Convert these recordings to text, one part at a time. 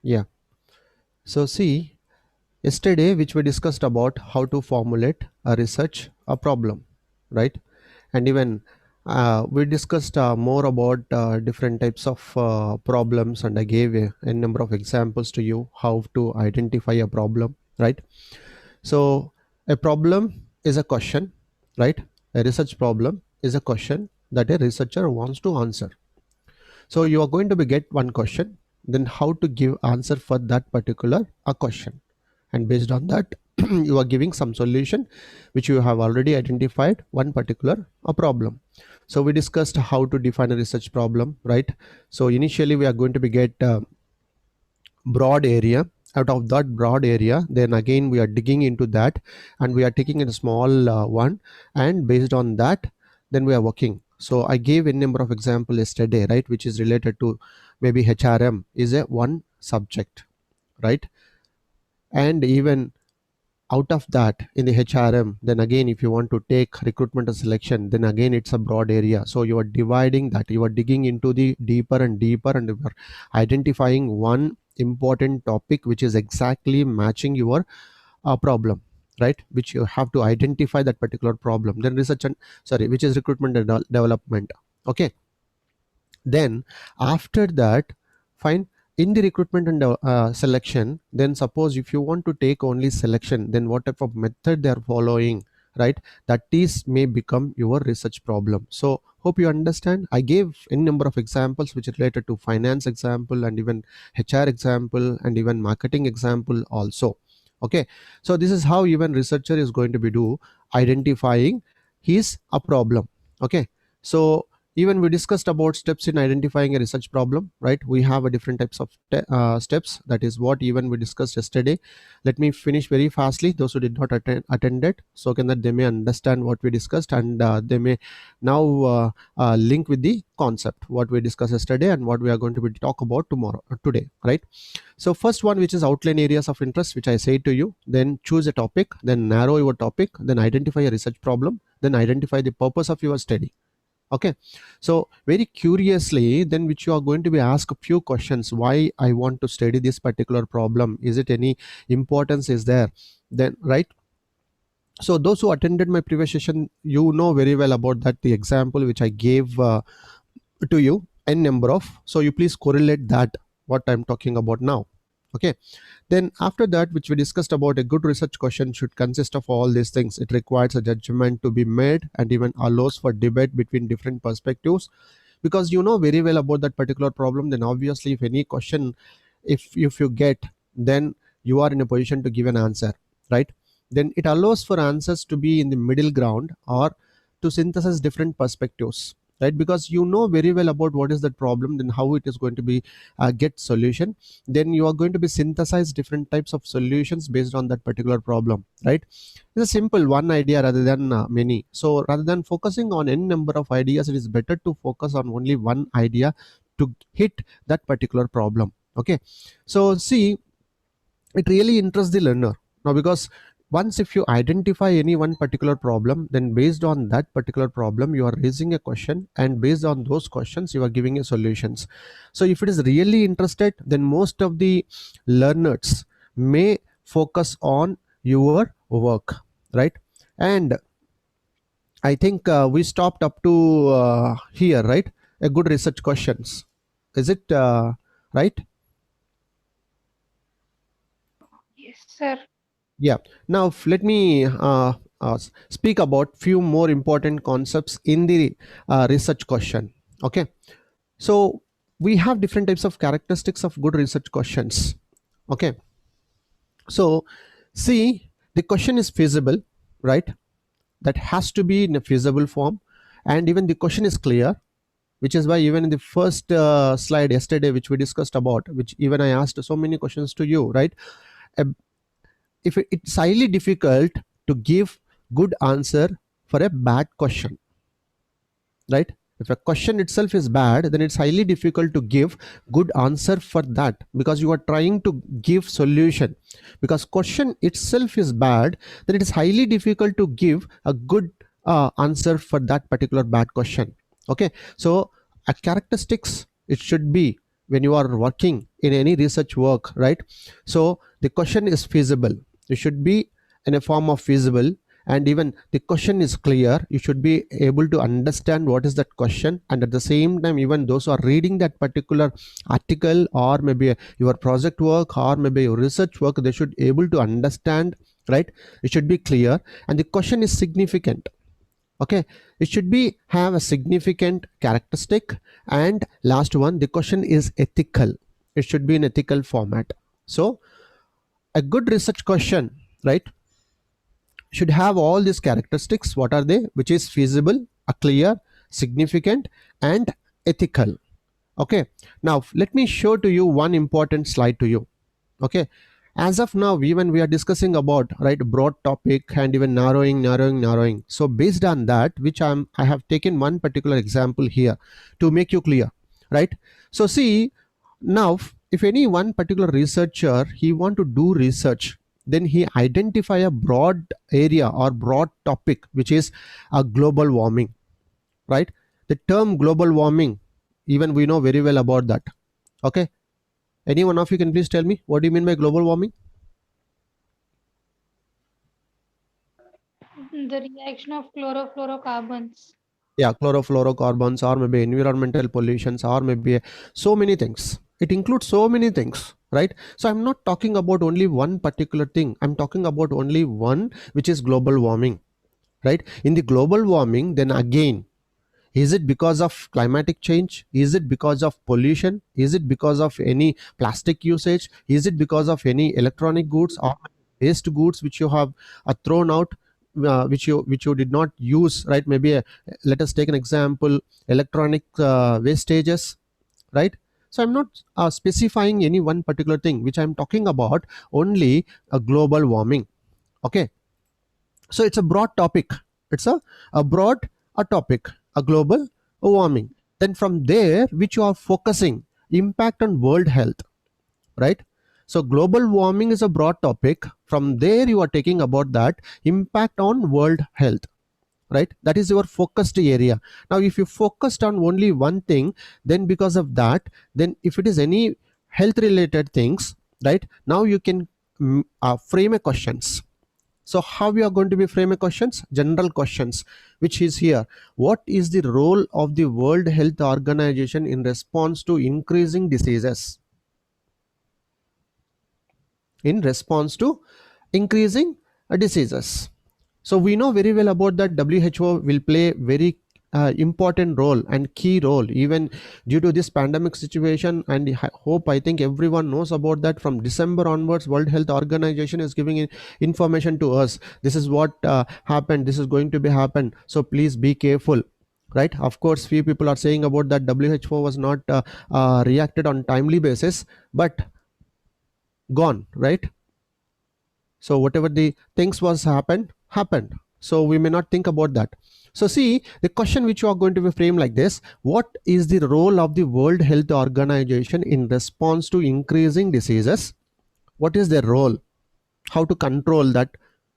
Yeah. So see, yesterday which we discussed about how to formulate a research a problem, right? And even we discussed more about different types of problems, and I gave a number of examples to you how to identify a problem, right? So a problem is a question, right? A research problem is a question that a researcher wants to answer. So you are going to be get one question, then how to give answer for that particular a question, and based on that you are giving some solution which you have already identified one particular a problem. So we discussed how to define a research problem, right? So initially we are going to be get broad area. Out of that broad area, then again we are digging into that, and we are taking a small one, and based on that then we are working. So I gave a number of example yesterday, right, which is related to maybe HRM is a one subject, right? And even out of that in the HRM, then again if you want to take recruitment and selection, then again it's a broad area. So you are dividing that, you are digging into the deeper and deeper, and you are identifying one important topic which is exactly matching your problem, right? Which you have to identify that particular problem, then research and sorry, which is recruitment and development. Okay, then after that, fine, in the recruitment and selection, then suppose if you want to take only selection, then what type of method they are following, right? That is may become your research problem. So hope you understand. I gave a number of examples which are related to finance example, and even HR example, and even marketing example also. Okay, so this is how even researcher is going to be do identifying his a problem. Okay, so even we discussed about steps in identifying a research problem, right? We have a different types of steps. That is what even we discussed yesterday. Let me finish very fastly those who did not attend it, so can that they may understand what we discussed, and they may now link with the concept what we discussed yesterday and what we are going to be talk about tomorrow today, right? So first one, which is outline areas of interest, which I say to you, then choose a topic, then narrow your topic, then identify a research problem, then identify the purpose of your study. Okay, so very curiously then which you are going to be asked a few questions, why I want to study this particular problem, is it any importance is there, then right? So those who attended my previous session, you know very well about that, the example which I gave to you n number of, so you please correlate that what I'm talking about now. Okay, then after that, which we discussed about, a good research question should consist of all these things. It requires a judgment to be made and even allows for debate between different perspectives, because you know very well about that particular problem. Then obviously if any question, if you get, then you are in a position to give an answer, right? Then it allows for answers to be in the middle ground or to synthesize different perspectives, right? Because you know very well about what is that problem, then how it is going to be get solution, then you are going to be synthesize different types of solutions based on that particular problem, right? It's a simple one idea rather than many. So rather than focusing on n number of ideas, it is better to focus on only one idea to hit that particular problem. Okay, so see, it really interests the learner now, because once if you identify any one particular problem, then based on that particular problem you are raising a question, and based on those questions you are giving a solutions. So if it is really interested, then most of the learners may focus on your work, right? And I think we stopped up to here, right? A good research questions, is it right? Yes, sir. Yeah. Now let me speak about few more important concepts in the research question. Okay. So we have different types of characteristics of good research questions. Okay. So see, the question is feasible, right? That has to be in a feasible form, and even the question is clear, which is why even in the first slide yesterday which we discussed about, which even I asked so many questions to you, right? Uh, if it's highly difficult to give good answer for a bad question, right? If a question itself is bad, then it's highly difficult to give good answer for that, because you are trying to give solution. Because question itself is bad, then it is highly difficult to give a good answer for that particular bad question. Okay, so a characteristics, it should be when you are working in any research work, right? So the question is feasible. You should be in a form of feasible, and even the question is clear. You should be able to understand what is that question, and at the same time, even those who are reading that particular article, or maybe your project work, or maybe your research work, they should able to understand, right? It should be clear, and the question is significant. Okay, it should be have a significant characteristic. And last one, the question is ethical. It should be in ethical format. So a good research question, right, should have all these characteristics. What are they? Which is feasible, a clear, significant, and ethical. Okay, now let me show to you one important slide to you. Okay, as of now, even we are discussing about, right, broad topic, and even narrowing. So based on that, which I have taken one particular example here to make you clear, right? So see, now if any one particular researcher, he want to do research, then he identify a broad area or broad topic, which is a global warming, right? The term global warming, even we know very well about that. Okay, any one of you can please tell me what do you mean by global warming? The reaction of chlorofluorocarbons. Yeah, chlorofluorocarbons, or maybe environmental pollutions, or maybe so many things. It includes so many things, right? So I'm not talking about only one particular thing. I'm talking about only one, which is global warming, right? In the global warming, then again, is it because of climatic change? Is it because of pollution? Is it because of any plastic usage? Is it because of any electronic goods or waste goods which you have thrown out, which you did not use, right? Maybe let us take an example: electronic wastages, right? So I'm not specifying any one particular thing, which I'm talking about only a global warming. Okay, so it's a broad topic. It's a broad a topic, a global warming. Then from there, which you are focusing, impact on world health, right? So global warming is a broad topic. From there, you are taking about that impact on world health, right? That is your focused area. Now if you focused on only one thing, then because of that, then if it is any health related things, right, now you can frame a questions. So how we are going to be frame a questions? General questions, which is here: what is the role of the World Health Organization in response to increasing diseases? In response to increasing diseases. So we know very well about that WHO will play very important role and key role even due to this pandemic situation. And I think everyone knows about that. From December onwards, World Health Organization is giving information to us. This is what happened, this is going to be happen, so please be careful, right? Of course, few people are saying about that WHO was not reacted on timely basis, but gone, right? So whatever the things was happened, so we may not think about that. So see, the question which you are going to be framed like this: what is the role of the World Health Organization in response to increasing diseases? What is their role? How to control that,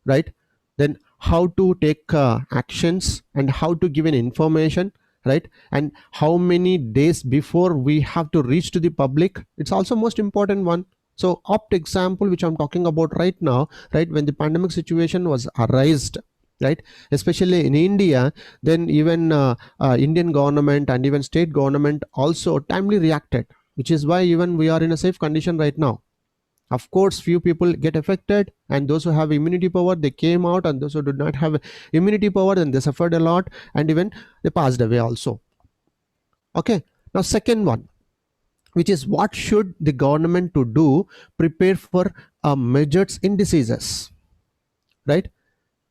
right? Then how to take actions, and how to give an information, right? And how many days before we have to reach to the public, it's also most important one. So opt example which I'm talking about right now, right, when the pandemic situation was arised, right, especially in India, then even Indian government and even state government also timely reacted, which is why even we are in a safe condition right now. Of course, few people get affected, and those who have immunity power, they came out, and those who did not have immunity power, then they suffered a lot, and even they passed away also. Okay, now second one, which is what should the government to do prepare for measures in diseases, right?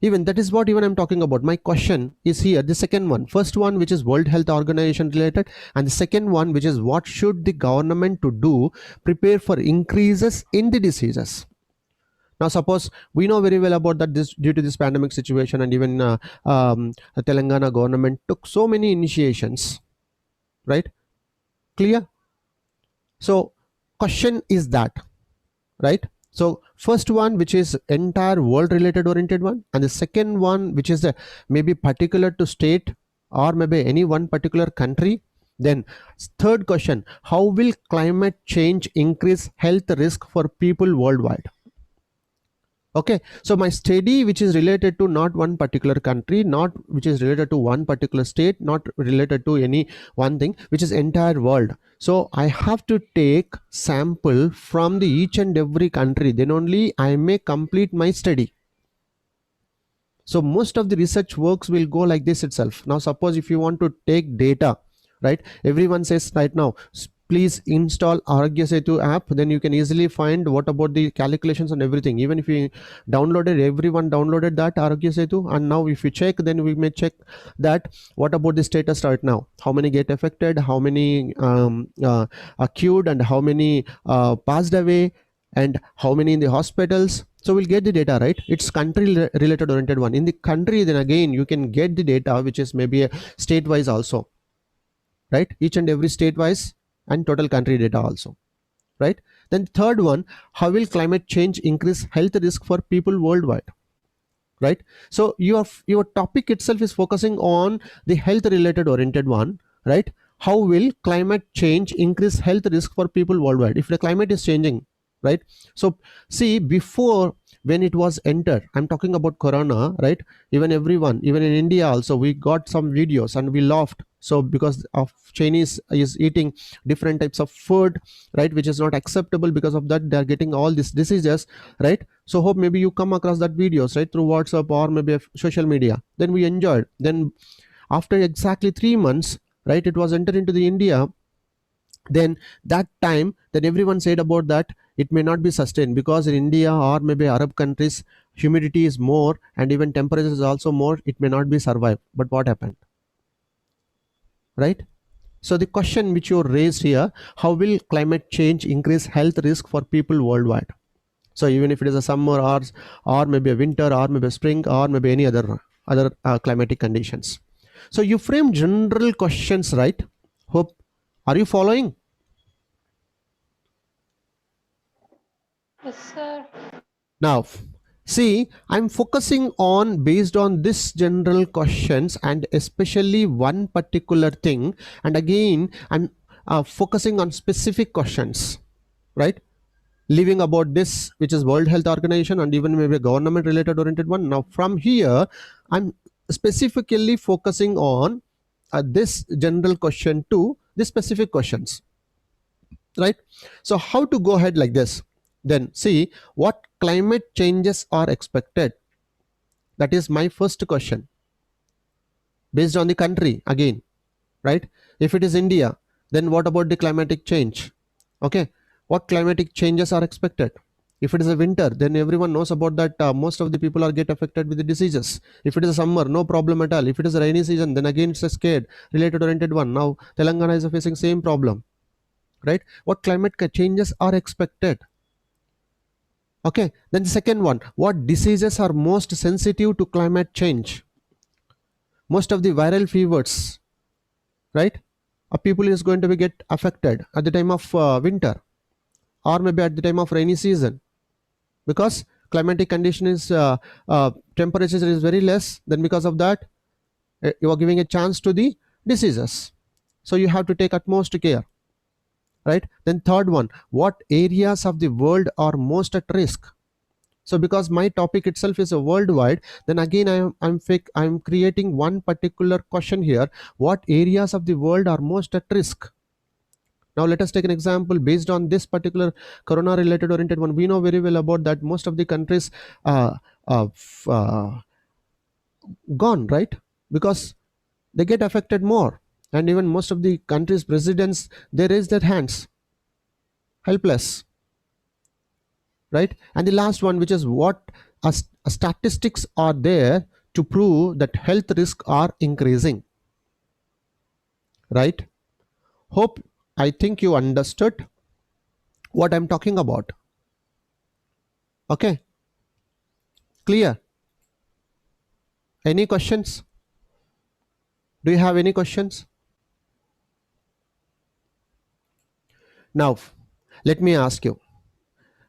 Even that is what even I'm talking about. My question is here, the second one. First one, which is World Health Organization related, and the second one, which is what should the government to do prepare for increases in the diseases. Now suppose we know very well about that, this due to this pandemic situation, and even Telangana government took so many initiations, right? Clear? So question is that, right? So first one, which is entire world related oriented one, and the second one, which is maybe particular to state or maybe any one particular country, Then third question, how will climate change increase health risk for people worldwide? Okay, so my study which is related to not one particular country, not which is related to one particular state, not related to any one thing, which is entire world. So I have to take sample from the each and every country, then only I may complete my study. So most of the research works will go like this itself. Now suppose if you want to take data, right, everyone says right now please install Arogya Setu app, then you can easily find what about the calculations and everything. Even if you downloaded, everyone downloaded that Arogya Setu, and now if you check, then we may check that what about the status right now, how many get affected, how many are cured, and how many passed away, and how many in the hospitals. So we'll get the data, right? It's country related oriented one. In the country, then again you can get the data which is maybe a state wise also, right? Each and every state wise and total country data also, right? Then third one, how will climate change increase health risk for people worldwide, right? So your topic itself is focusing on the health related oriented one, right? How will climate change increase health risk for people worldwide if the climate is changing, right? So see, before, when it was entered, I'm talking about corona, right? Even everyone, even in India also, we got some videos and we laughed. So because of Chinese is eating different types of food, right, which is not acceptable, because of that they are getting all these diseases, right? So hope maybe you come across that videos, right, through WhatsApp or maybe social media. Then we enjoyed. Then after exactly 3 months, right, it was entered into the India. Then that time, then everyone said about that it may not be sustained, because in India or maybe Arab countries humidity is more and even temperature is also more, it may not be survived. But what happened, right? So the question which you raised here, how will climate change increase health risk for people worldwide? So even if it is a summer, or maybe a winter, or maybe a spring, or maybe any other climatic conditions. So you frame general questions, right? Hope, are you following? Yes, sir. Now, see, I'm focusing on based on this general questions and especially one particular thing. And again, I'm focusing on specific questions, right? Leaving about this, which is World Health Organization and even maybe a government related oriented one. Now, from here, I'm specifically focusing on this general question to the specific questions, right? So how to go ahead like this? Then see, what climate changes are expected? That is my first question, based on the country again, right? If it is India, then what about the climatic change? Okay, what climatic changes are expected? If it is a winter, then everyone knows about that, most of the people are get affected with the diseases. If it is a summer, no problem at all. If it is a rainy season, then again it's a scared related oriented one. Now Telangana is facing same problem, right? What climate changes are expected? Okay, then the second one, what diseases are most sensitive to climate change? Most of the viral fevers, right? A people is going to be get affected at the time of winter, or maybe at the time of rainy season, because climatic condition is temperature is very less. Then because of that, you are giving a chance to the diseases. So you have to take utmost care, right? Then third one, what areas of the world are most at risk? So because my topic itself is a worldwide, then again I'm creating one particular question here, what areas of the world are most at risk? Now let us take an example based on this particular corona related oriented one. We know very well about that most of the countries uh, uh, uh, gone, right? Because they get affected more, and even most of the countries presidents, they raise their hands helpless, right? And the last one, which is what statistics are there to prove that health risks are increasing, right? Hope, I think you understood what I'm talking about. Okay, clear? Any questions? Do you have any questions? Now let me ask you,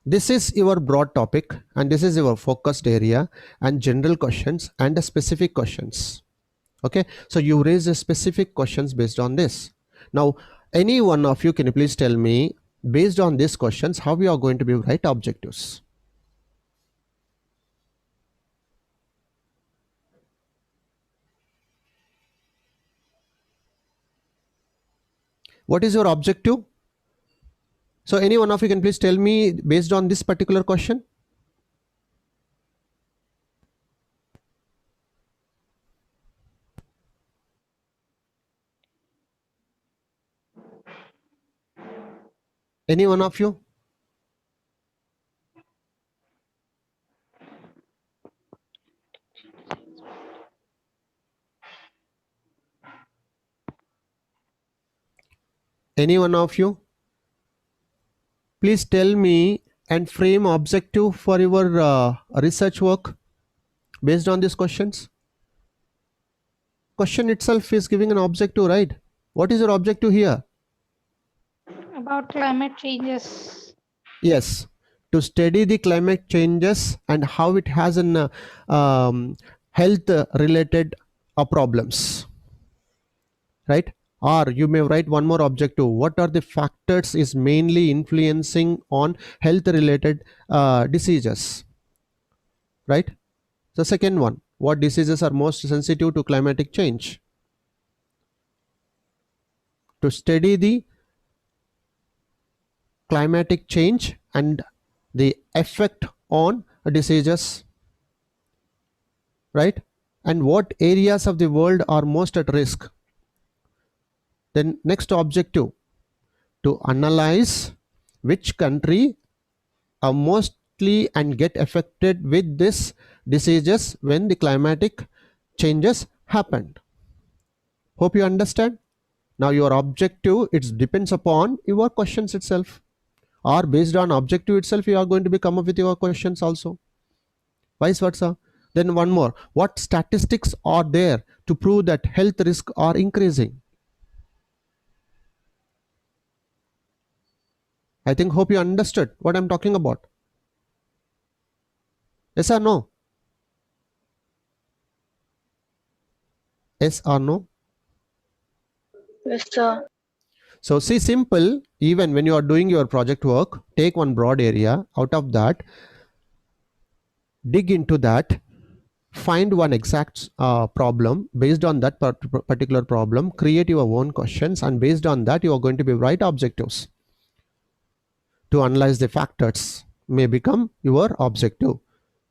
this is your broad topic and this is your focused area and general questions and the specific questions. Okay, so you raise the specific questions based on this. Now, any one of you, can you please tell me, based on these questions, how we are going to be write objectives? What is your objective? So any one of you can please tell me based on this particular question? Any one of you? Any one of you? Please tell me and frame objective for your research work based on these questions. Question itself is giving an objective, right? What is your objective here? About climate changes. Yes, to study the climate changes and how it has an health related problems, right? Or you may write one more objective. What are the factors is mainly influencing on health related diseases, right? The second one, what diseases are most sensitive to climatic change? To study the climatic change and the effect on diseases, right? And what areas of the world are most at risk? Then next objective, to analyze which country are mostly and get affected with this diseases when the climatic changes happened. Hope you understand. Now your objective, it depends upon your questions itself, or based on objective itself you are going to be come up with your questions also, vice versa. Then one more, what statistics are there to prove that health risks are increasing? I think, hope you understood what I'm talking about. Yes or no? Yes or no? Yes, sir. So see, simple, even when you are doing your project work, take one broad area, out of that dig into that, find one exact problem, based on that particular problem create your own questions, and based on that you are going to be write objectives. To analyze the factors may become your objective,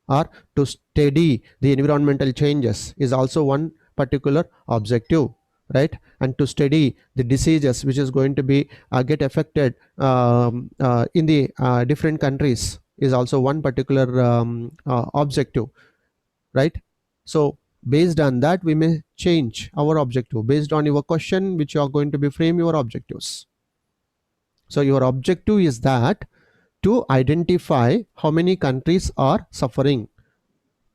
or to study the environmental changes is also one particular objective, right? And to study the diseases which is going to be get affected in the different countries is also one particular objective, right? So based on that we may change our objective based on your question which you are going to be frame your objectives. So your objective is that to identify how many countries are suffering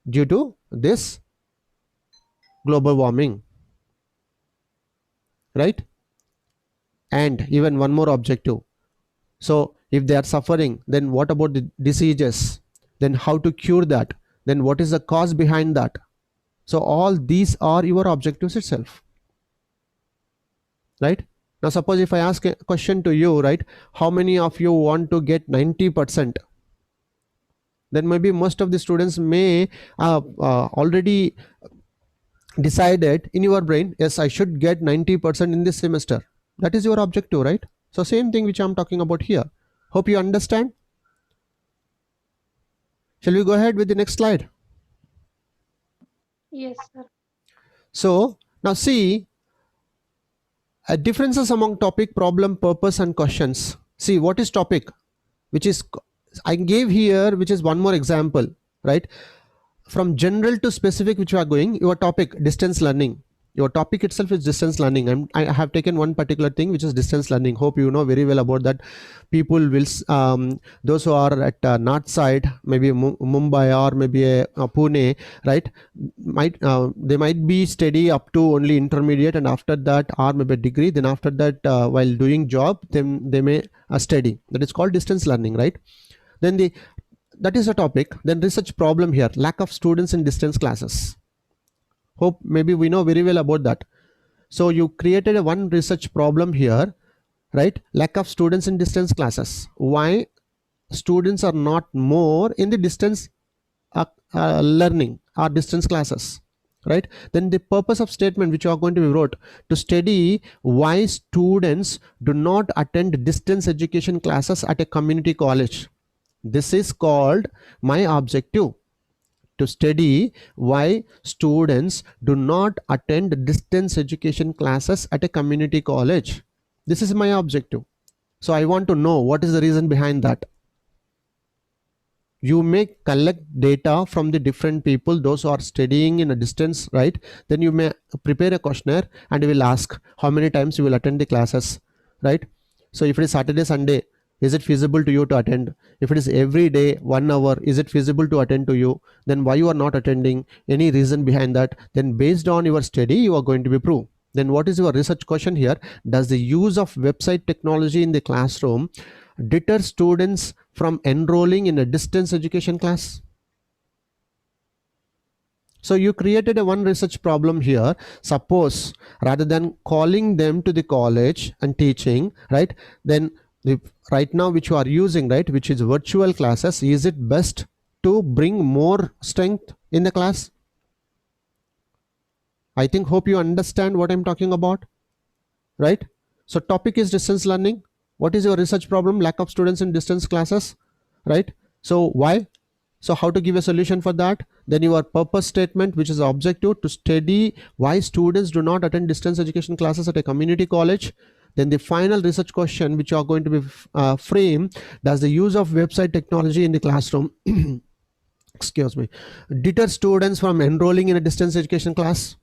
due to this global warming, right? And even one more objective, so if they are suffering, then what about the diseases, then how to cure that, then what is the cause behind that? So all these are your objectives itself, right? Now suppose if I ask a question to you, right, how many of you want to get 90%? Then maybe most of the students may already decided in your brain, yes, I should get 90% in this semester. That is your objective, right? So same thing which I'm talking about here. Hope you understand. Shall we go ahead with the next slide? Yes, sir. So now see differences among topic, problem, purpose and questions. See what is topic, which is I gave here, which is one more example, right? From general to specific which you are going, your topic distance learning, your topic itself is distance learning. I have taken one particular thing which is distance learning. Hope you know very well about that. People will those who are at north side, maybe Mumbai or maybe Pune, right, might they might be steady up to only intermediate, and after that or maybe degree, then after that while doing job then they may study. That is called distance learning, right? Then that is a topic. Then research problem here, lack of students in distance classes. Hope maybe we know very well about that. So you created a one research problem here, right? Lack of students in distance classes. Why students are not more in the distance learning or distance classes, right? Then the purpose of statement which you are going to be wrote, to study why students do not attend distance education classes at a community college. This is called my objective, to study why students do not attend distance education classes at a community college. This is my objective. So I want to know what is the reason behind that. You may collect data from the different people, those who are studying in a distance, right? Then you may prepare a questionnaire and you will ask how many times you will attend the classes, right? So if it is Saturday, Sunday, is it feasible to you to attend? If it is every day 1 hour, is it feasible to attend to you? Then why you are not attending? Any reason behind that? Then based on your study, you are going to be proved. Then what is your research question here? Does the use of website technology in the classroom deter students from enrolling in a distance education class? So you created a one research problem here. Suppose rather than calling them to the college and teaching, right, then the right now which you are using, right, which is virtual classes, is it best to bring more strength in the class? I think hope you understand what I'm talking about, right? So topic is distance learning. What is your research problem? Lack of students in distance classes, right? So why? So how to give a solution for that? Then your purpose statement, which is objective, to study why students do not attend distance education classes at a community college. Then the final research question, which you are going to be frame, does the use of website technology in the classroom excuse me, deter students from enrolling in a distance education class?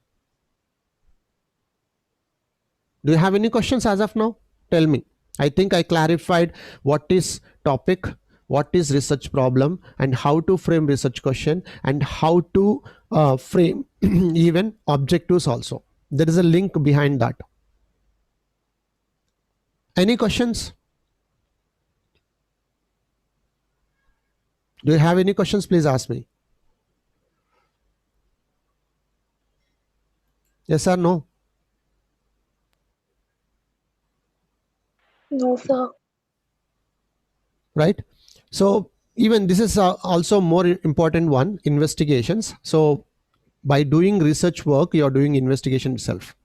Do you have any questions as of now? Tell me. I think I clarified what is topic, what is research problem, and how to frame research question, and how to frame even objectives also. There is a link behind that. Any questions? Do you have any questions? Please ask me. Yes or no? No, sir. Right? So even this is also more important one, investigations. So by doing research work, you are doing investigation itself.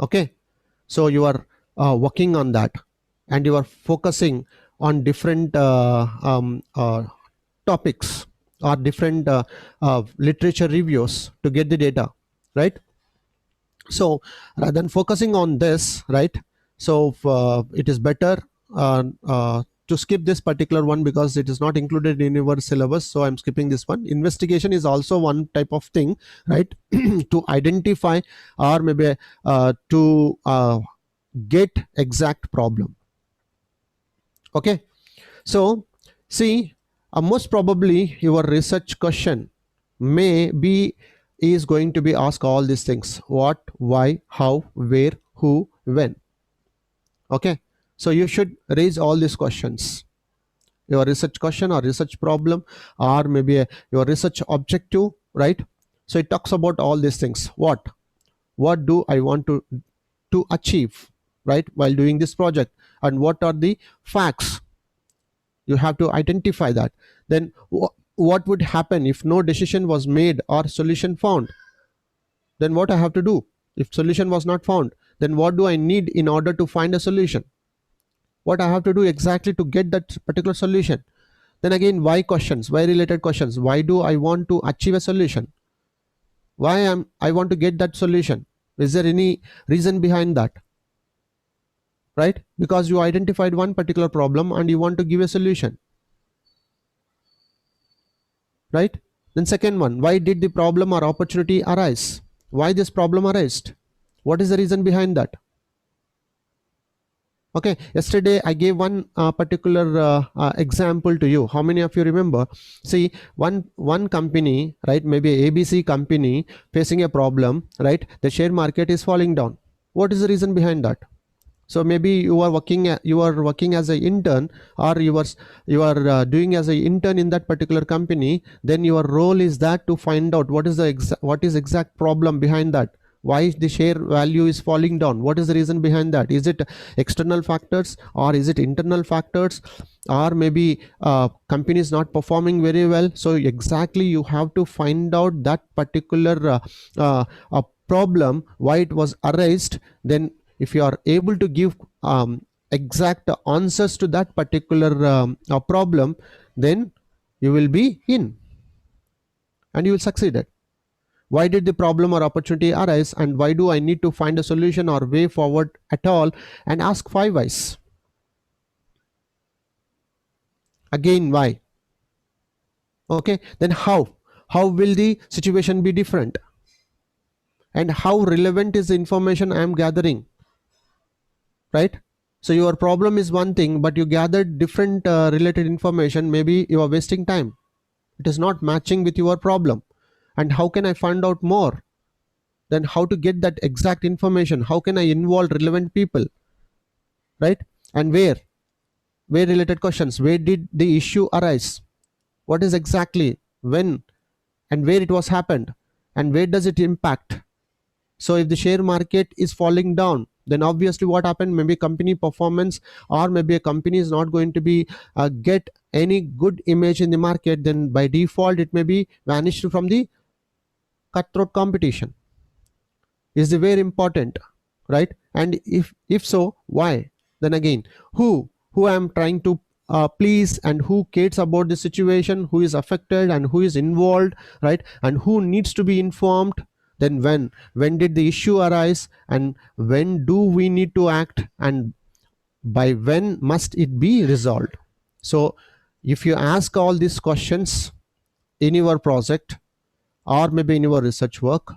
Okay, so you are working on that, and you are focusing on different topics or different literature reviews to get the data, right? So rather than focusing on this, right, so it is better to skip this particular one because it is not included in your syllabus. So I'm skipping this one. Investigation is also one type of thing, right? To identify or maybe to get exact problem. Okay, so see, most probably your research question may be is going to be asked all these things: what, why, how, where, who, when. Okay, so you should raise all these questions, your research question or research problem, or maybe your research objective, right? So it talks about all these things. What do I want to achieve, right, while doing this project, and what are the facts? You have to identify that. Then what would happen if no decision was made or solution found? Then what I have to do? If solution was not found, then what do I need in order to find a solution? What I have to do exactly to get that particular solution? Then again, why questions, why related questions. Why do I want to achieve a solution? Why I want to get that solution? Is there any reason behind that? Right? Because you identified one particular problem and you want to give a solution, right? Then second one, why did the problem or opportunity arise? Why this problem arose? What is the reason behind that? Okay, yesterday I gave one particular example to you. How many of you remember? See, one company, right, maybe ABC company facing a problem, right? The share market is falling down. What is the reason behind that? So maybe you are working as an intern, or you are doing as an intern in that particular company. Then your role is that to find out what is exact problem behind that. why the share value is falling down. What is the reason behind that? Is it external factors, or is it internal factors, or maybe company is not performing very well? So exactly you have to find out that particular problem, why it was arised. Then if you are able to give exact answers to that particular problem, then you will be in and you will succeed it. Why did the problem or opportunity arise, and why do I need to find a solution or way forward at all? And ask 5 whys. Again, why? Okay, then how will the situation be different, and how relevant is the information I am gathering, right? So your problem is one thing, but you gathered different related information. Maybe you are wasting time. It is not matching with your problem. And how can I find out more? Then how to get that exact information? How can I involve relevant people, right? And where related questions. Where did the issue arise? What is exactly, when and where it was happened, and where does it impact? So if the share market is falling down, then obviously what happened? Maybe company performance, or maybe a company is not going to be get any good image in the market. Then by default it may be vanished from the cutthroat competition. Is the very important, right? And if so, why? Then again, who I am trying to please, and who cares about the situation, who is affected and who is involved, right? And who needs to be informed. Then when did the issue arise, and when do we need to act, and by when must it be resolved? So if you ask all these questions in your project, or maybe in your research work,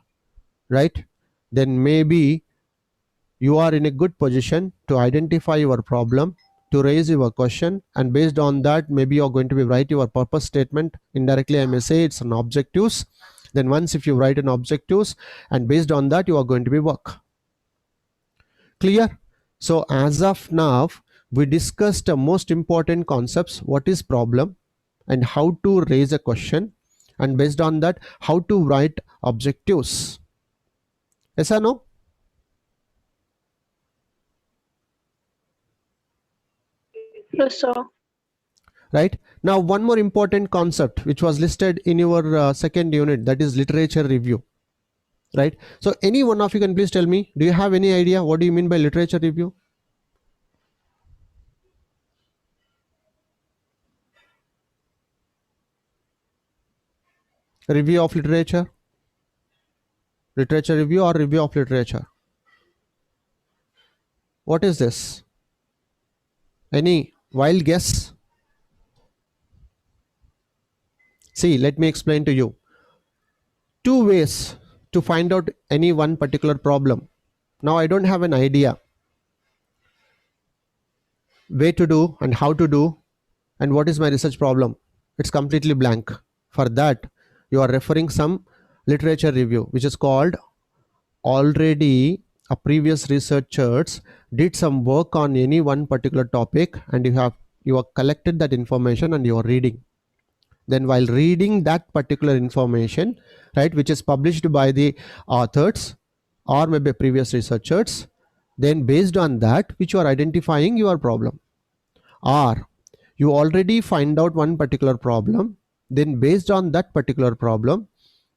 right, then maybe you are in a good position to identify your problem, to raise your question, and based on that, maybe you're going to be write your purpose statement. Indirectly I may say it's an objectives. Then once if you write an objectives, and based on that you are going to be work. Clear? So as of now, we discussed the most important concepts: what is problem, and how to raise a question, and based on that how to write objectives. Yes or no? Yes, sir. Right. Now one more important concept which was listed in your second unit, that is literature review, right? So any one of you can please tell me, do you have any idea what do you mean by literature review? Review of literature review, or review of literature? What is this? Any wild guess? See, let me explain to you. Two ways to find out any one particular problem. Now I don't have an idea way to do and how to do, and what is my research problem. It's completely blank. For that you are referring some literature review, which is called already a previous researchers did some work on any one particular topic, and you have collected that information and you are reading. Then while reading that particular information, right, which is published by the authors or maybe previous researchers, then based on that which you are identifying your problem. Or you already find out one particular problem, then based on that particular problem,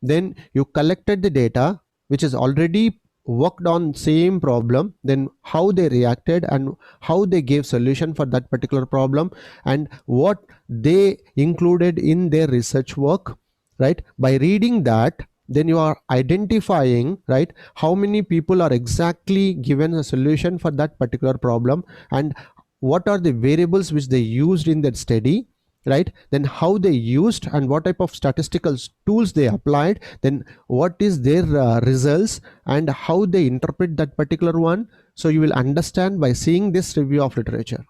then you collected the data which is already worked on same problem, then how they reacted and how they gave solution for that particular problem, and what they included in their research work, right? By reading that, then you are identifying, right, how many people are exactly given a solution for that particular problem, and what are the variables which they used in that study, right? Then how they used and what type of statistical tools they applied, then what is their results and how they interpret that particular one. So you will understand by seeing this review of literature.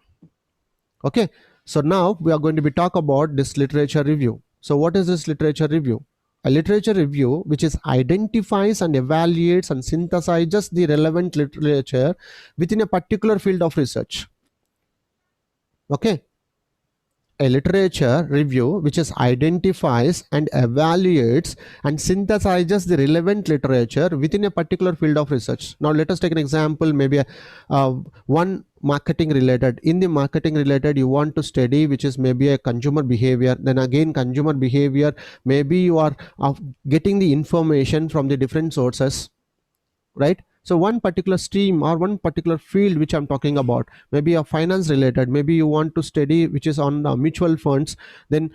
Okay, so now we are going to be talk about this literature review. So what is this literature review? A literature review which is identifies and evaluates and synthesizes the relevant literature within a particular field of research. Okay, a literature review which is identifies and evaluates and synthesizes the relevant literature within a particular field of research. Now let us take an example, maybe one marketing related. In the marketing related, you want to study which is maybe a consumer behavior. Then again, consumer behavior, maybe you are getting the information from the different sources, right? So one particular stream or one particular field which I'm talking about, maybe a finance related, maybe you want to study which is on mutual funds. Then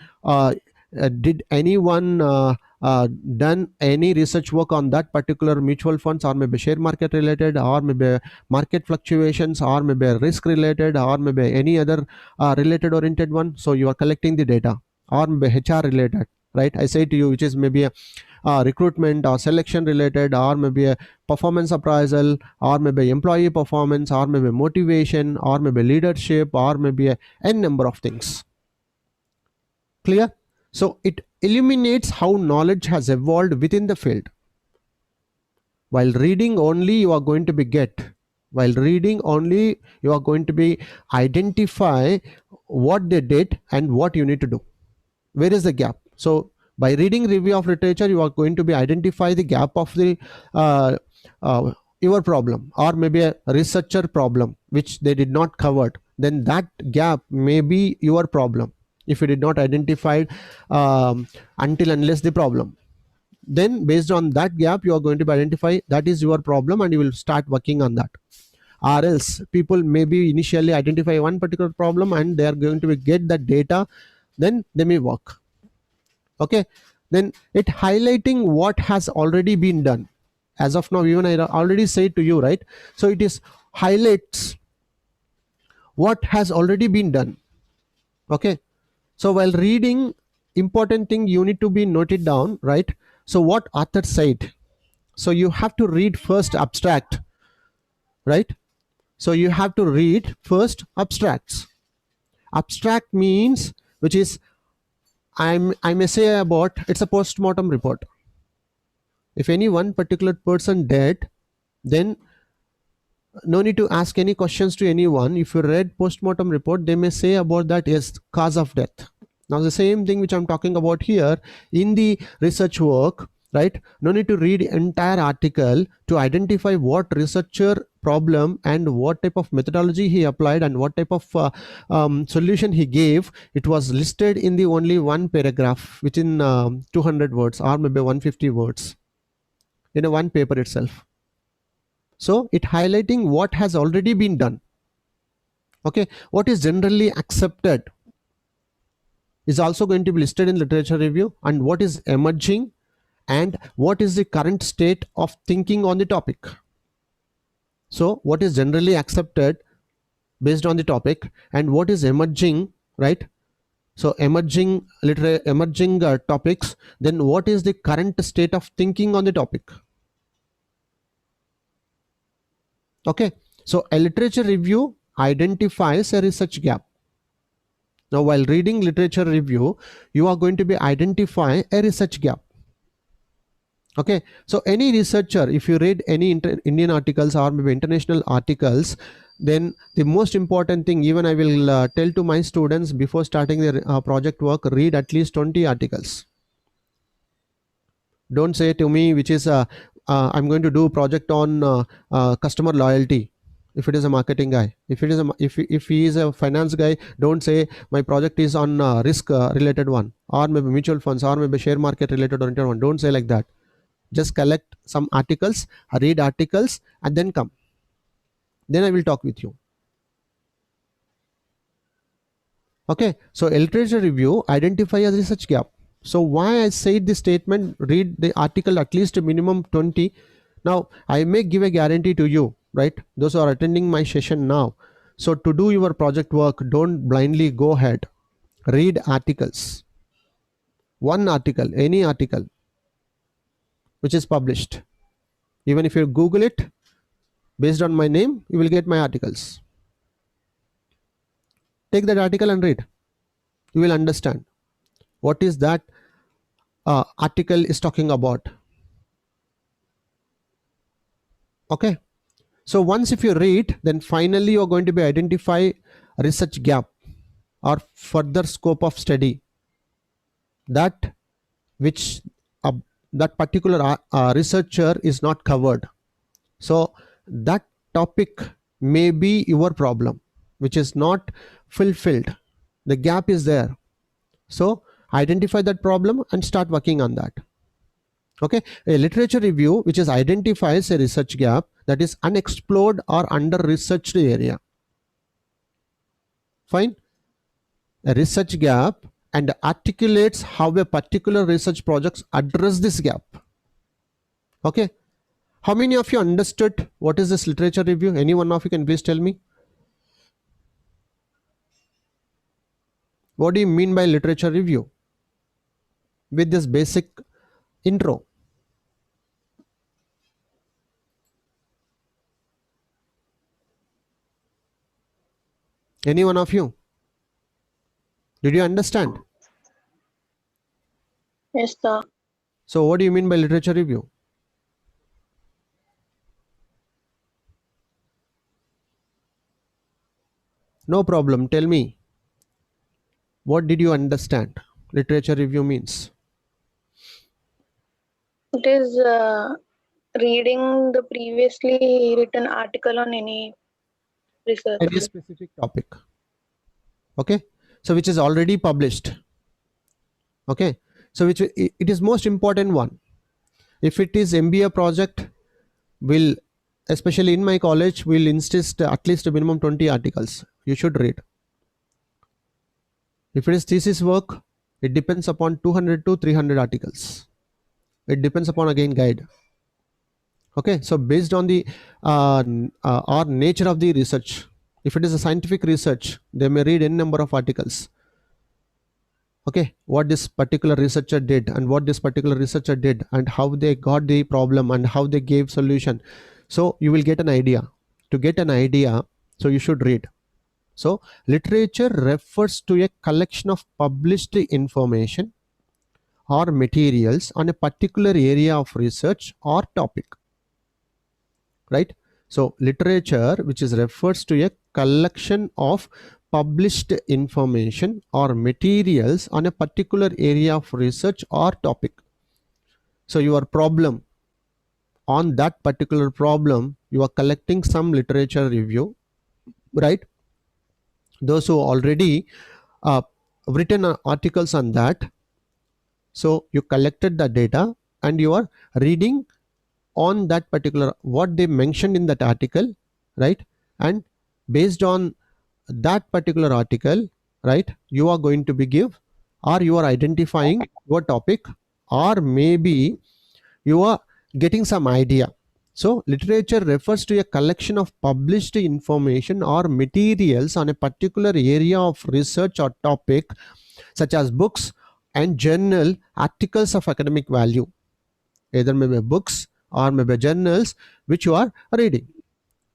did anyone done any research work on that particular mutual funds, or maybe share market related, or maybe market fluctuations, or maybe risk related, or maybe any other related oriented one? So you are collecting the data, or maybe HR related, right? I say to you which is maybe a recruitment or selection related, or maybe a performance appraisal, or maybe employee performance, or maybe motivation, or maybe leadership, or maybe a n number of things. Clear? So it illuminates how knowledge has evolved within the field. While reading only, you are going to be while reading only, you are going to be identify what they did and what you need to do. Where is the gap? So by reading review of literature, you are going to be identify the gap of the your problem, or maybe a researcher problem which they did not cover. Then that gap may be your problem if you did not identify until unless the problem. Then based on that gap, you are going to identify that is your problem, and you will start working on that. Or else people maybe initially identify one particular problem and they are going to get that data, then they may work. Okay, then it highlighting what has already been done. As of now, even I already said to you, right? So it is highlights what has already been done. Okay, so while reading, important thing you need to be noted down, right? So what author said, so you have to read first abstract, right? So you have to read first abstracts. Abstract means which is I may say about, it's a post-mortem report. If any one particular person dead, then no need to ask any questions to anyone. If you read post-mortem report, they may say about that is cause of death. Now the same thing which I'm talking about here in the research work, right? No need to read entire article to identify what researcher problem and what type of methodology he applied and what type of solution he gave. It was listed in the only one paragraph within 200 words or maybe 150 words in a one paper itself. So it highlighting what has already been done. Okay, what is generally accepted is also going to be listed in literature review, and what is emerging and what is the current state of thinking on the topic. So what is generally accepted based on the topic and what is emerging, right? So emerging topics, then what is the current state of thinking on the topic. Okay, so a literature review identifies a research gap. Now while reading literature review, you are going to be identifying a research gap. Okay, so any researcher, if you read any Indian articles or maybe international articles, then the most important thing, even I will tell to my students before starting their project work, read at least 20 articles. Don't say to me which is I'm going to do project on customer loyalty. If it is a marketing guy, if he is a finance guy, don't say my project is on risk related one, or maybe mutual funds, or maybe share market related oriented one. Don't say like that. Just collect some articles, read articles, and then come. Then I will talk with you. Okay, so literature review identify a research gap. So why I said this statement, read the article at least a minimum 20. Now I may give a guarantee to you, right? Those who are attending my session now. So to do your project work, don't blindly go ahead. Read articles. One article, any article which is published. Even if you Google it, based on my name, you will get my articles. Take that article and read. You will understand what is that article is talking about. Okay, so once if you read, then finally you're going to be identify research gap. or further scope of study, that which that particular researcher is not covered. So that topic may be your problem, which is not fulfilled. The gap is there. So identify that problem and start working on that. Okay, a literature review which is identifies a research gap that is unexplored or under researched area. Fine. A research gap and articulates how a particular research projects address this gap. Okay, how many of you understood what is this literature review? Any one of you can please tell me? What do you mean by literature review with this basic intro? Any one of you? Did you understand? Yes, sir. So what do you mean by literature review? No problem. Tell me. What did you understand? Literature review means. It is reading the previously written article on any research. Any specific topic. Okay. So which is already published. Okay. So which it is most important one. If it is MBA project, will especially in my college will insist at least a minimum 20 articles you should read. If it is thesis work, it depends upon 200 to 300 articles. It depends upon again guide. Okay, so based on the or nature of the research, if it is a scientific research, they may read n number of articles. Okay, what this particular researcher did and what this particular researcher did and how they got the problem and how they gave solution. So you will get an idea. To get an idea, so you should read. So literature refers to a collection of published information or materials on a particular area of research or topic. Right? So literature, which is refers to a collection of published information or materials on a particular area of research or topic. So your problem, on that particular problem, you are collecting some literature review, right? Those who already written articles on that, so you collected the data and you are reading on that particular what they mentioned in that article, right? And based on that particular article, right, you are going to be give or you are identifying your topic, or maybe you are getting some idea. So literature refers to a collection of published information or materials on a particular area of research or topic, such as books and journal articles of academic value, either maybe books or maybe journals which you are reading.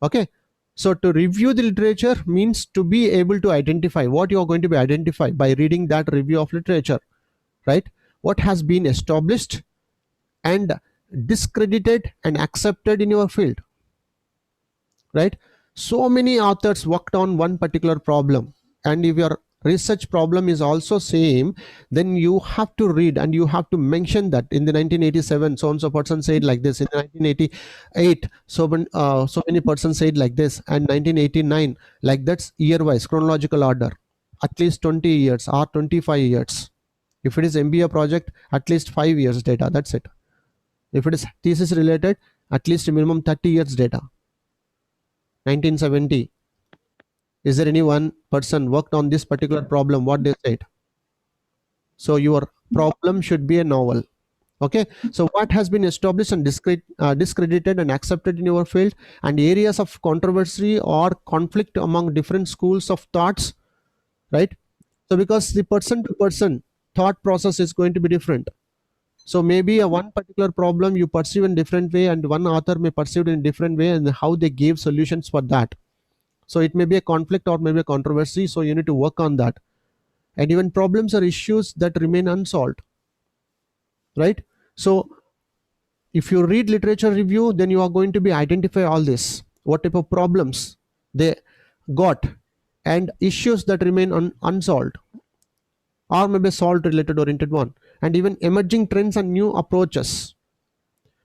Okay, so to review the literature means to be able to identify what you are going to be identified by reading that review of literature, right? What has been established and discredited and accepted in your field, right? So many authors worked on one particular problem, and if your research problem is also same, then you have to read and you have to mention that in the 1987 so and so person said like this, in 1988 so many persons said like this, and 1989, like that's year wise chronological order, at least 20 years or 25 years. If it is MBA project, at least 5 years data, that's it. If it is thesis related, at least minimum 30 years data. 1970, is there any one person worked on this particular problem, what they said? So your problem should be a novel. Okay, so what has been established and discredited and accepted in your field, and areas of controversy or conflict among different schools of thoughts, right? So because the person to person thought process is going to be different, so maybe a one particular problem you perceive in different way and one author may perceive it in different way, and how they gave solutions for that. So it may be a conflict or maybe a controversy, so you need to work on that. And even problems or issues that remain unsolved, right? So if you read literature review, then you are going to be identify all this, what type of problems they got, and issues that remain unsolved, or maybe solved related oriented one, and even emerging trends and new approaches.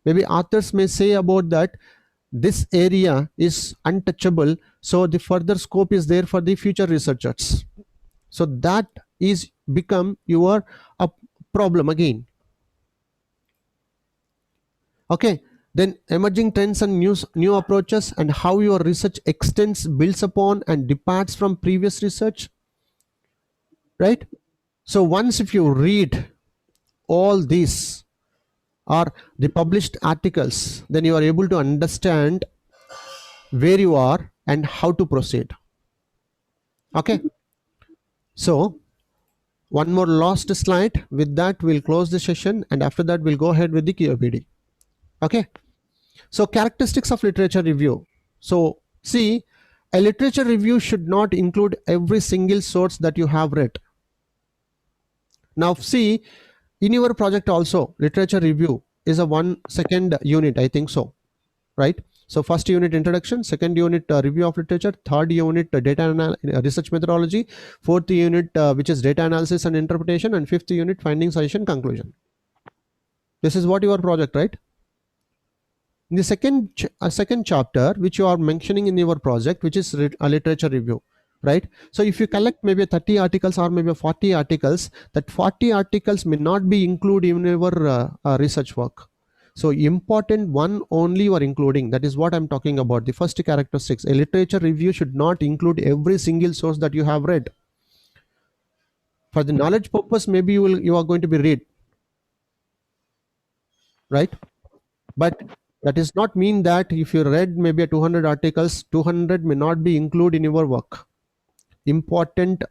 Maybe authors may say about that this area is untouchable, so the further scope is there for the future researchers. So that is become your a problem again. Okay, then emerging trends and new approaches, and how your research extends, builds upon, and departs from previous research, right? So once if you read all these or the published articles, then you are able to understand where you are and how to proceed. Okay, so one more last slide. With that, we'll close the session, and after that we'll go ahead with the QABD. Okay, so characteristics of literature review. So see, a literature review should not include every single source that you have read. Now see, in your project also, literature review is a second unit, I think so, right? So first unit introduction, second unit review of literature, third unit research methodology, fourth unit which is data analysis and interpretation, and fifth unit finding, suggestion, conclusion. This is what your project, right? In the second chapter which you are mentioning in your project, which is a literature review, right? So if you collect maybe 30 articles or maybe 40 articles, that 40 articles may not be included in your research work. So important one only you are including. That is what I'm talking about. The first characteristics, a literature review should not include every single source that you have read. For the knowledge purpose, maybe you are going to be read, right? But that does not mean that if you read maybe 200 articles, 200 may not be included in your work. Important,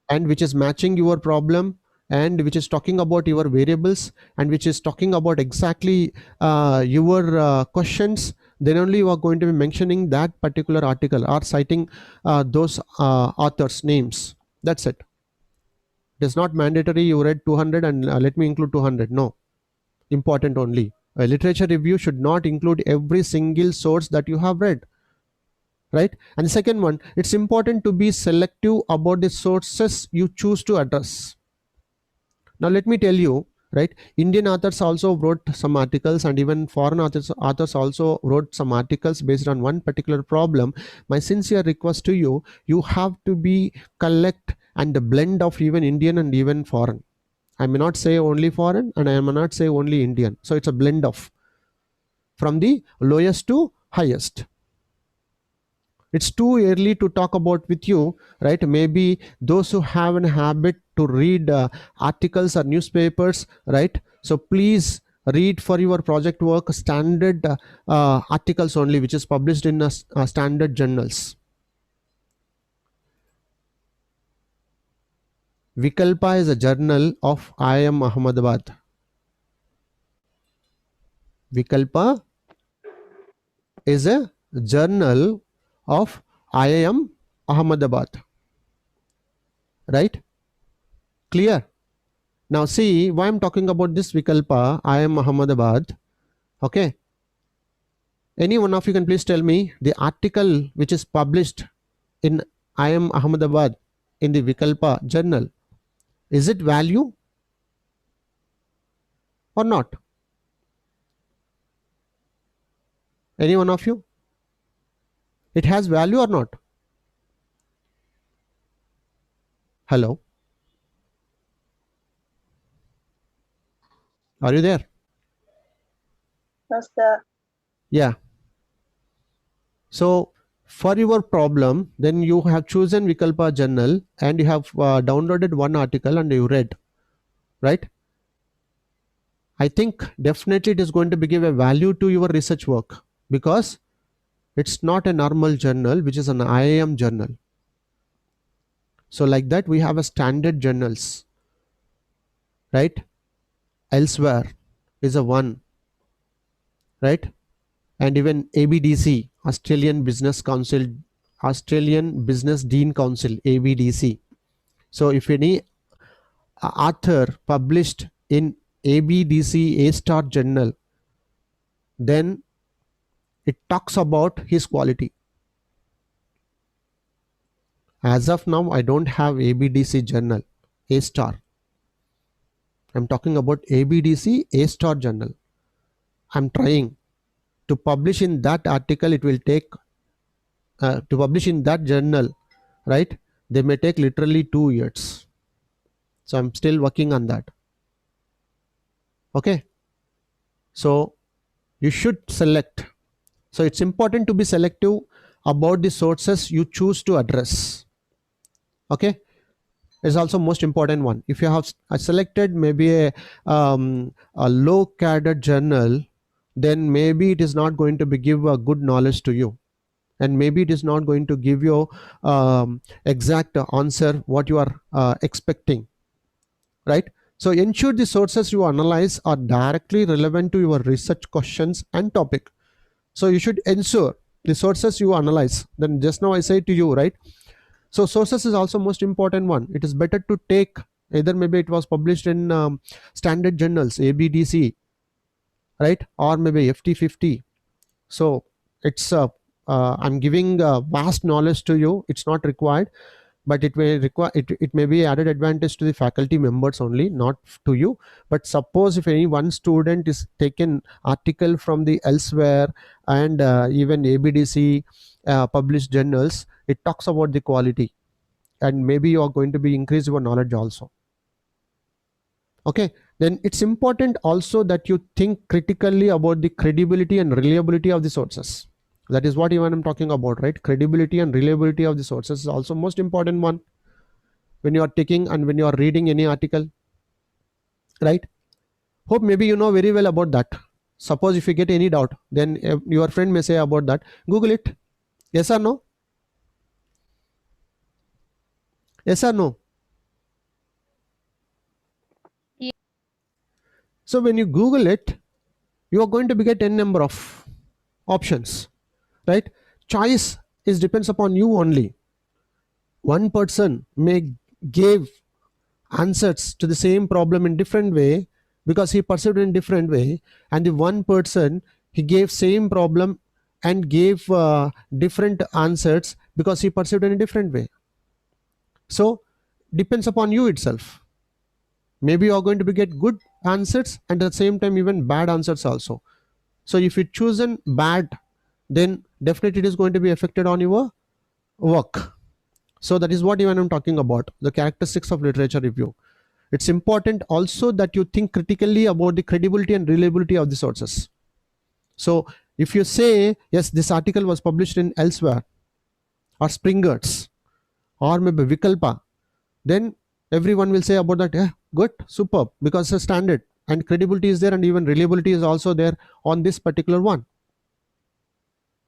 and which is matching your problem, and which is talking about your variables, and which is talking about exactly your questions, then only you are going to be mentioning that particular article or citing those authors' names. That's it. It is not mandatory you read 200 and let me include 200. No. Important only. A literature review should not include every single source that you have read, right? And the second one, it's important to be selective about the sources you choose to address. Now let me tell you, right, Indian authors also wrote some articles, and even foreign authors also wrote some articles based on one particular problem. My sincere request to you, you have to be collect and the blend of even Indian and even foreign. I may not say only foreign, and I may not say only Indian. So it's a blend of from the lowest to highest. It's too early to talk about with you, right? Maybe those who have a habit to read articles or newspapers, right? So please read for your project work standard articles only, which is published in standard journals. Vikalpa is a journal of IIM Ahmedabad. Vikalpa is a journal of IIM Ahmedabad, right? Clear? Now see why I'm talking about this Vikalpa IIM Ahmedabad. Okay, any one of you can please tell me the article which is published in IIM Ahmedabad in the Vikalpa journal, is it value or not? Any one of you? It has value or not? Hello? Are you there? Yes, sir. Yeah. So for your problem, then you have chosen Vikalpa journal and you have downloaded one article and you read, right? I think definitely it is going to give a value to your research work, because it's not a normal journal, which is an IIM journal. So like that, we have a standard journals, right? Elsewhere is a one, right? And even ABDC, Australian Business Council, Australian Business Dean Council, ABDC. So if any author published in ABDC A-star journal, then it talks about his quality. As of now, I don't have ABDC journal, A star. I'm talking about ABDC A star journal. I'm trying to publish in that article. It will take to publish in that journal, right? They may take literally 2 years. So I'm still working on that. Okay. So you should select. So it's important to be selective about the sources you choose to address. Okay. Is also most important one. If you have selected maybe a low cadred journal, then maybe it is not going to be give a good knowledge to you, and maybe it is not going to give you exact answer what you are expecting, right? So ensure the sources you analyze are directly relevant to your research questions and topic. So you should ensure the sources you analyze. Then just now I say to you, right? So sources is also most important one. It is better to take either maybe it was published in standard journals, ABDC, right, or maybe FT50. So it's I'm giving vast knowledge to you. It's not required, but it may require it may be added advantage to the faculty members only, not to you. But suppose if any one student is taken article from the elsewhere and even ABDC published journals, it talks about the quality, and maybe you are going to be increase your knowledge also. Okay, then it's important also that you think critically about the credibility and reliability of the sources. That is what even I'm talking about, right? Credibility and reliability of the sources is also most important one when you are taking and when you are reading any article, right? Hope maybe you know very well about that. Suppose if you get any doubt, then your friend may say about that, Google it. Yes or no? Yes or no? Ye- So when you Google it, you are going to get n number of options, right? Choice is depends upon you only. One person may give answers to the same problem in different way because he perceived in different way, and the one person he gave same problem and gave different answers because he perceived in a different way. So depends upon you itself. Maybe you are going to be get good answers and at the same time even bad answers also. So if you chosen bad, then definitely it is going to be affected on your work. So that is what even I'm talking about, the characteristics of literature review. It's important also that you think critically about the credibility and reliability of the sources. So if you say, yes, this article was published in elsewhere or Springer's or maybe Vikalpa, then everyone will say about that, yeah, good, superb, because it's a standard and credibility is there and even reliability is also there on this particular one.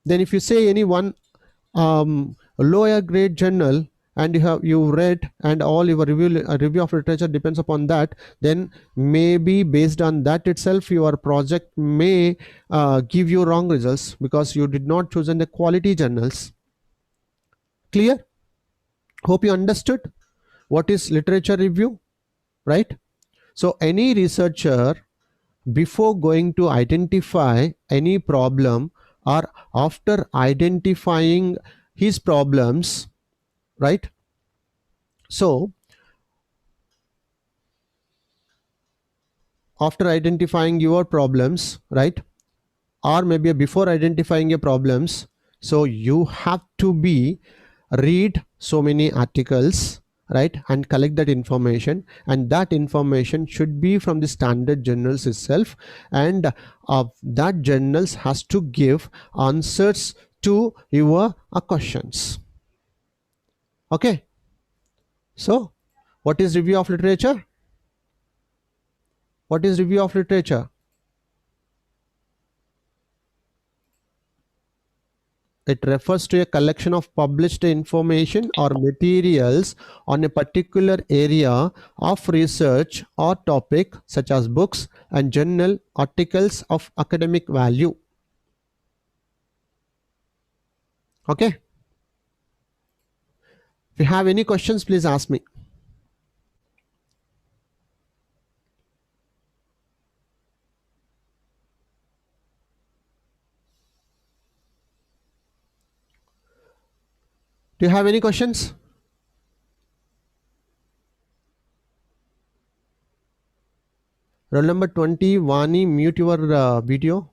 Then if you say any one lower grade journal and you read and all your review of literature depends upon that, then maybe based on that itself your project may give you wrong results because you did not choose the quality journals. Clear? Hope you understood what is literature review, right? So any researcher, before going to identify any problem or after identifying his problems, right? So after identifying your problems, right, or maybe before identifying your problems, so you have to be read so many articles, right, and collect that information, and that information should be from the standard journals itself, and that journals has to give answers to your questions. Okay, so what is review of literature? What is review of literature? It refers to a collection of published information or materials on a particular area of research or topic, such as books and journal articles of academic value. Okay. If you have any questions, please ask me. Do you have any questions? Roll number 20, Vani, mute your video.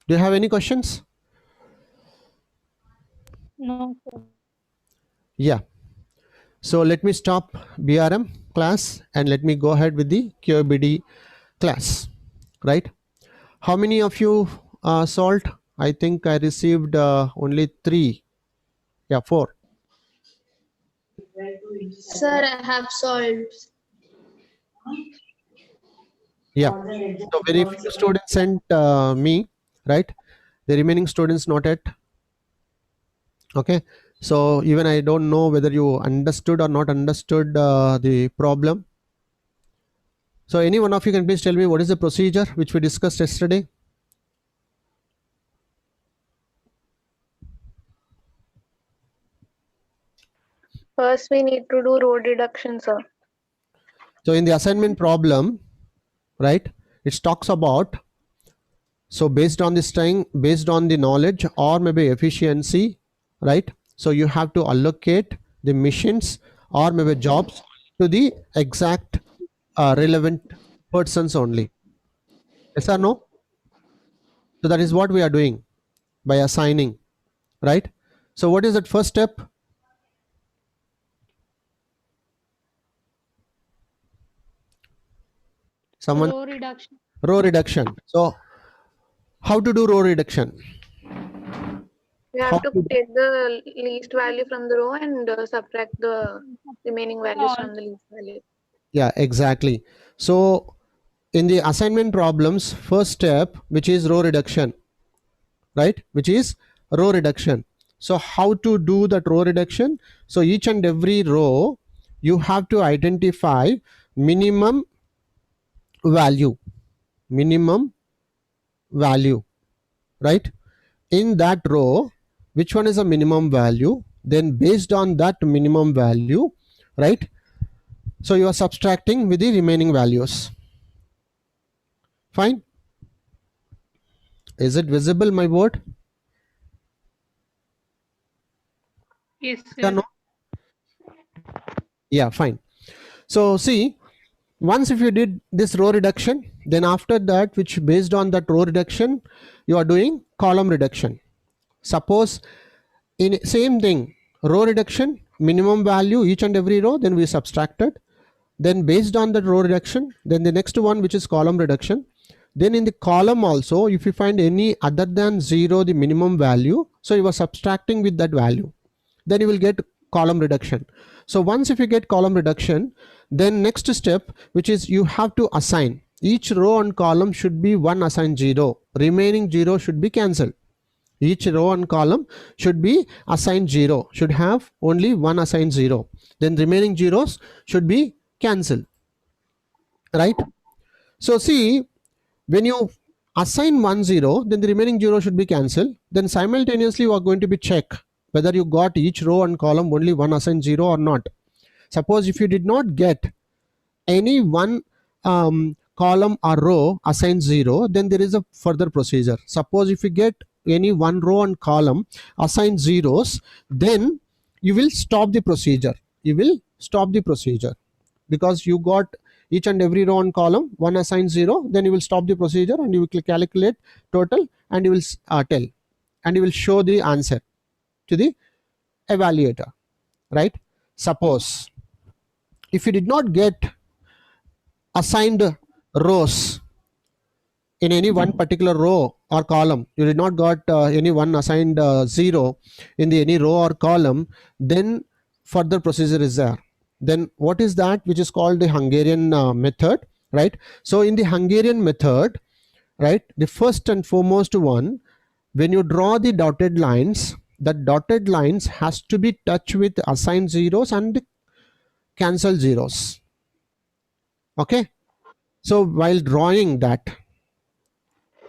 Do you have any questions? No, sir. Yeah. So let me stop BRM class and let me go ahead with the QABD class, right? How many of you solved? I think I received only 3. Yeah, 4. Sir, I have solved. Yeah. So very few students sent me, right? The remaining students not yet. Okay. So even I don't know whether you understood or not understood the problem. So any one of you can please tell me what is the procedure which we discussed yesterday? First, we need to do row reduction, sir. So in the assignment problem, right, it talks about, so based on this time, based on the knowledge or maybe efficiency, right? So you have to allocate the missions or maybe jobs to the exact relevant persons only. Yes or no? So that is what we are doing by assigning, right? So what is that first step? Someone? Row reduction. Row reduction. So how to do row reduction? We How have to to take the least value from the row and subtract the remaining values from the least value. Yeah, exactly. So in the assignment problems, first step, which is row reduction, right? Which is row reduction. So how to do that row reduction? So each and every row, you have to identify minimum value, right? In that row, which one is a minimum value? Then based on that minimum value, right? So you are subtracting with the remaining values. Fine. Is it visible, my word? Yes, Yes or sir. no? Yeah, fine. So see, once if you did this row reduction, then after that, which based on that row reduction, you are doing column reduction. Suppose in same thing, row reduction, minimum value each and every row, then we subtracted. Then based on the row reduction, then the next one, which is column reduction. Then in the column also, if you find any other than 0 the minimum value, so you are subtracting with that value, then you will get column reduction. So once if you get column reduction, then next step, which is you have to assign each row and column should be one assigned 0, remaining 0 should be cancelled. Each row and column should be assigned 0, should have only one assigned 0, then remaining zeros should be cancelled, right? So see, when you assign 1 0, then the remaining 0 should be cancelled. Then simultaneously you are going to be check whether you got each row and column only one assigned 0 or not. Suppose if you did not get any one column or row assigned 0, then there is a further procedure. Suppose if you get any one row and column assigned zeros, then you will stop the procedure. You will stop the procedure because you got each and every row and column one assigned 0. Then you will stop the procedure and you will calculate total and you will tell and you will show the answer to the evaluator, right? Suppose if you did not get assigned rows in any one particular row or column, you did not got any one assigned 0 in the any row or column, then further procedure is there. Then what is that, which is called the Hungarian method, right? So in the Hungarian method, right, the first and foremost one, when you draw the dotted lines, the dotted lines has to be touched with assigned zeros and cancel zeros. Okay, so while drawing that,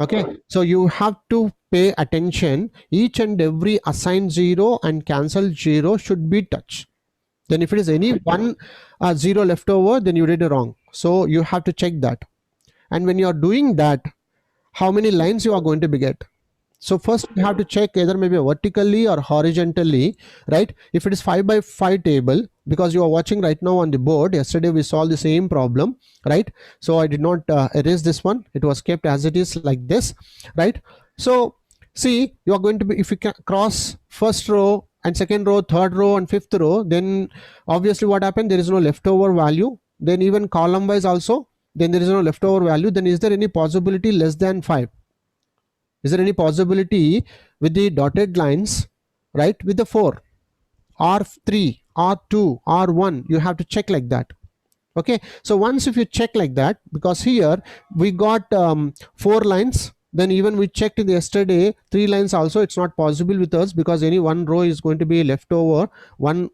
okay, so you have to pay attention, each and every assigned 0 and cancel 0 should be touched. Then if it is any one 0 left over, then you did it wrong. So you have to check that. And when you are doing that, how many lines you are going to be get? So first you have to check either maybe vertically or horizontally, right? If it is 5 by 5 table, because you are watching right now on the board, yesterday we solved the same problem, right? So I did not erase this one, it was kept as it is like this, right? So see, you are going to be, if you can cross first row and second row, third row and fifth row, then obviously what happened, there is no leftover value. Then even column wise also, then there is no leftover value. Then is there any possibility less than 5? Is there any possibility with the dotted lines, right, with the 4, R3, R2, R1? You have to check like that. Okay, so once if you check like that, because here we got 4 lines, then even we checked in the yesterday 3 lines also, it's not possible with us, because any one row is going to be left over, one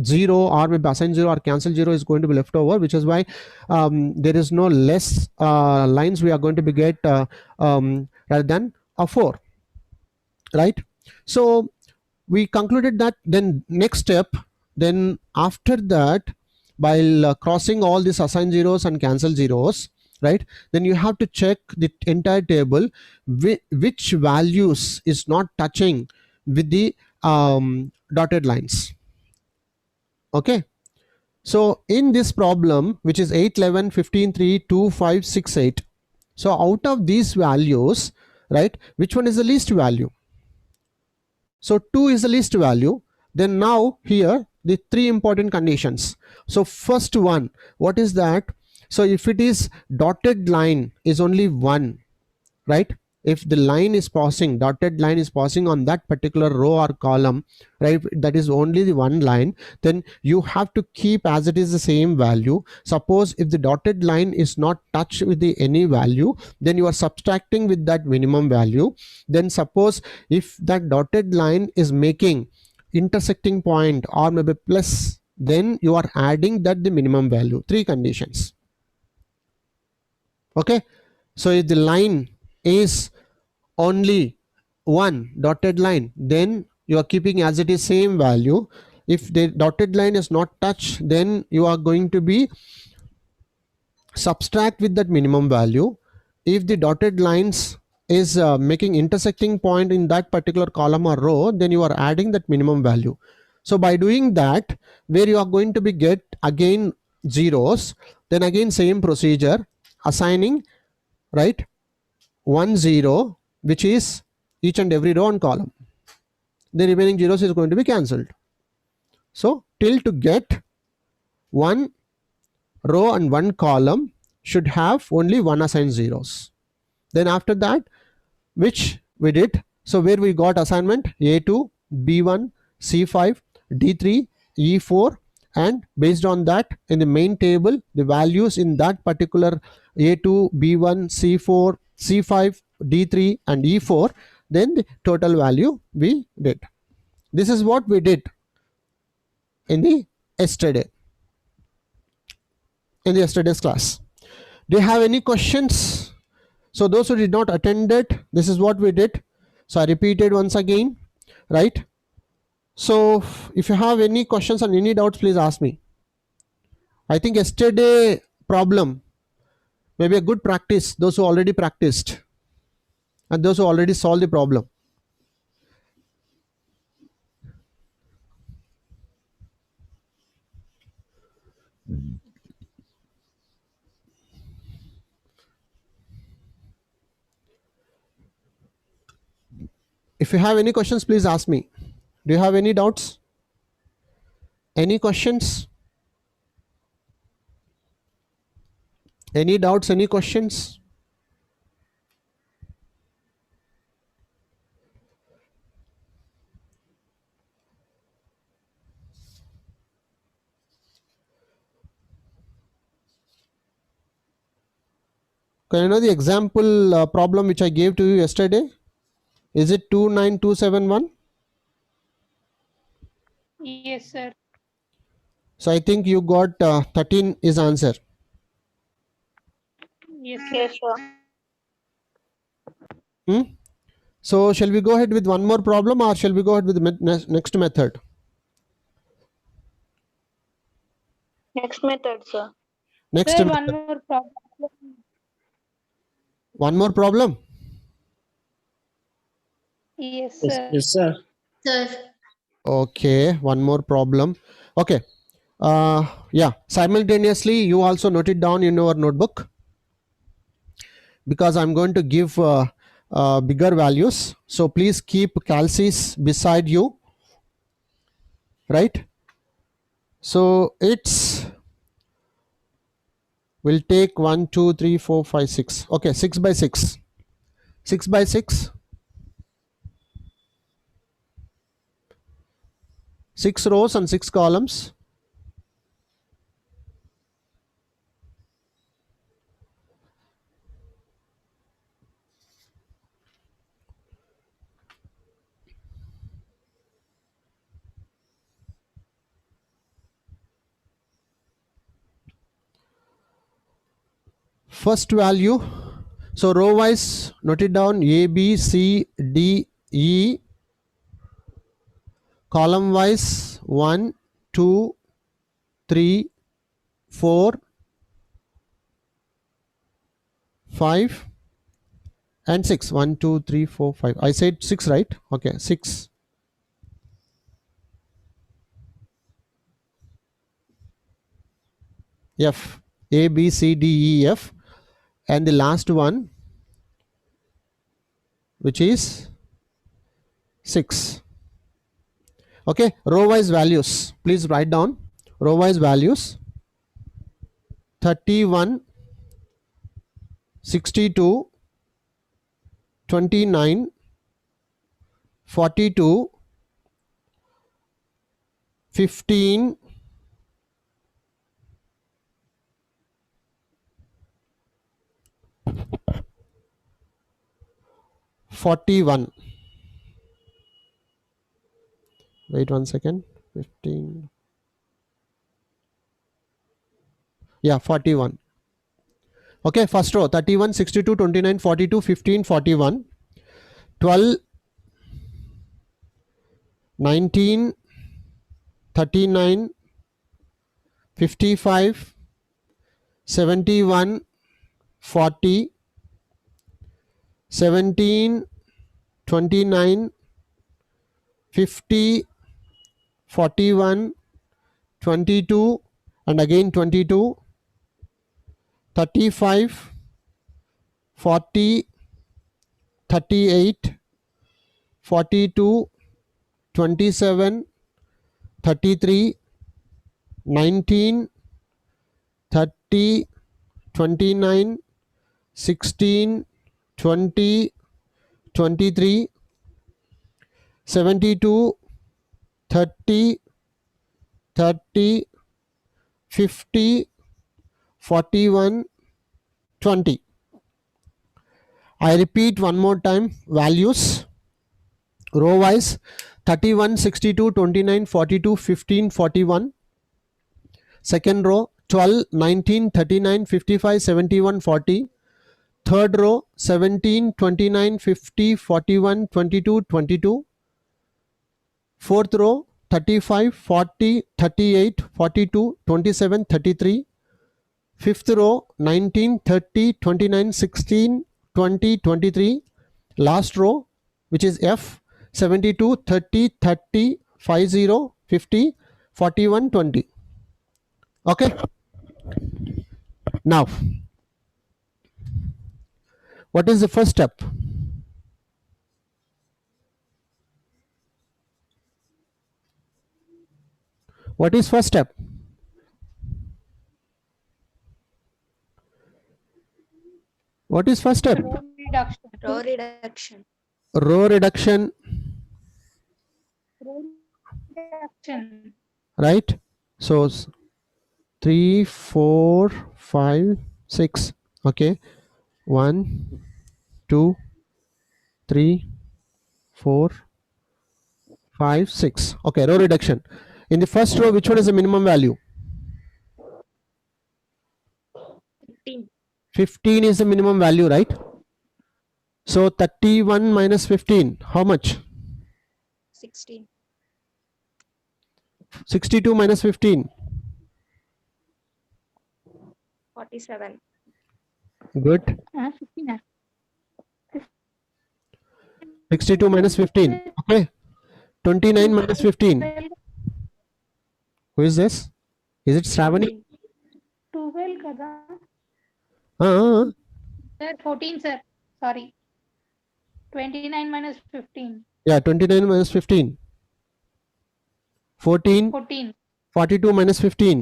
0 or maybe assign 0 or cancel 0 is going to be left over, which is why there is no less lines we are going to be get rather than a 4, right? So we concluded that. Then next step, then after that, while crossing all these assign zeros and cancel zeros, right, then you have to check the entire table which values is not touching with the dotted lines. Okay, so in this problem, which is 8, 11, 15, 3, 2, 5, 6, 8, so out of these values, right, which one is the least value? So 2 is the least value. Then now here the 3 important conditions. So first one, what is that? So if it is dotted line is only 1, right? If the line is passing, dotted line is passing on that particular row or column, right, that is only the one line, then you have to keep as it is the same value. Suppose if the dotted line is not touched with the any value, then you are subtracting with that minimum value. Then suppose if that dotted line is making intersecting point or maybe plus, then you are adding that the minimum value. 3 conditions. Okay, so if the line is only one dotted line, then you are keeping as it is same value. If the dotted line is not touched, then you are going to be subtract with that minimum value. If the dotted lines is making intersecting point in that particular column or row, then you are adding that minimum value. So by doing that, where you are going to be get again zeros, then again same procedure, assigning, right, 1 0, which is each and every row and column. The remaining zeros is going to be cancelled. So till to get one row and one column should have only one assigned zeros. Then after that, which we did, so where we got assignment A2, B1, C5, D3, E4, and based on that in the main table the values in that particular A2, B1, C4, C5, D3 and E4, then the total value we did. This is what we did in the yesterday's class. Do you have any questions? So those who did not attend it, this is what we did. So I repeated once again, right? So if you have any questions or any doubts, please ask me. I think yesterday problem maybe a good practice, those who already practiced and those who already solved the problem. If you have any questions, please ask me. Do you have any doubts? Any questions? Any doubts, any questions? Can you know the example problem which I gave to you yesterday? Is it 29271? Yes, sir. So I think you got 13 is answer. Yes, sir. Yes, sir. So shall we go ahead with one more problem or shall we go ahead with the next method? Next method, sir. Next Sir, method. one more problem. One more problem. Yes, Yes, sir. yes, sir. Sir. Okay, one more problem. Okay. Yeah, simultaneously you also note it down in your notebook, because I'm going to give bigger values. So please keep calces beside you, right? So it's will take 1 2 3 4 5 6. Okay, 6 by 6. 6 by 6. 6 rows and 6 columns. First value, so row wise note it down: A B C D E. Column wise 1 2 3 4 5 and 6. 1 2 3 4 5. I said 6, right? Okay, 6. F, A B C D E F, and the last one, which is 6. Okay, row wise values, please write down row wise values: 31, 62, 29, 42, 15, 41. Wait 1 second. 15. Yeah, 41. Okay, first row: 31, 62, 29, 42, 15, 41, 12, 19, 39, 55, 71, 40, 17, 29, 50, 41, 22, and again 22, 35, 40, 38, 42, 27, 33, 19, 30, 29, 16, 20, 23, 72, 30, 30, 50, 41, 20. I repeat one more time: values row wise: 31, 62, 29, 42, 15, 41. Second row: 12, 19, 39, 55, 71, 40. Third row: 17, 29, 50, 41, 22, 22. Fourth row: 35, 40, 38, 42, 27, 33. Fifth row: 19, 30, 29, 16, 20, 23. Last row, which is F: 72, 30, 30, 50, 50, 41, 20. Okay. Now, what is the first step? What is first step? What is first step? Row reduction. Row reduction. Row reduction, Row reduction. right? So 3, 4, 5, 6. Okay. 1, 2, 3, 4, 5, 6. Okay, row reduction. In the first row, which one is the minimum value? 15. 15 is the minimum value, right? So 31 minus 15, how much? 16. 62 minus 15. 47. Good. 15. 62 minus 15. Okay. 29 minus 15. 12, Who is this? Is it Shravani? 12 కదా Uh, sir 14 sir sorry 29 minus 15 yeah, 29 minus 15. 14. 14 42 minus 15.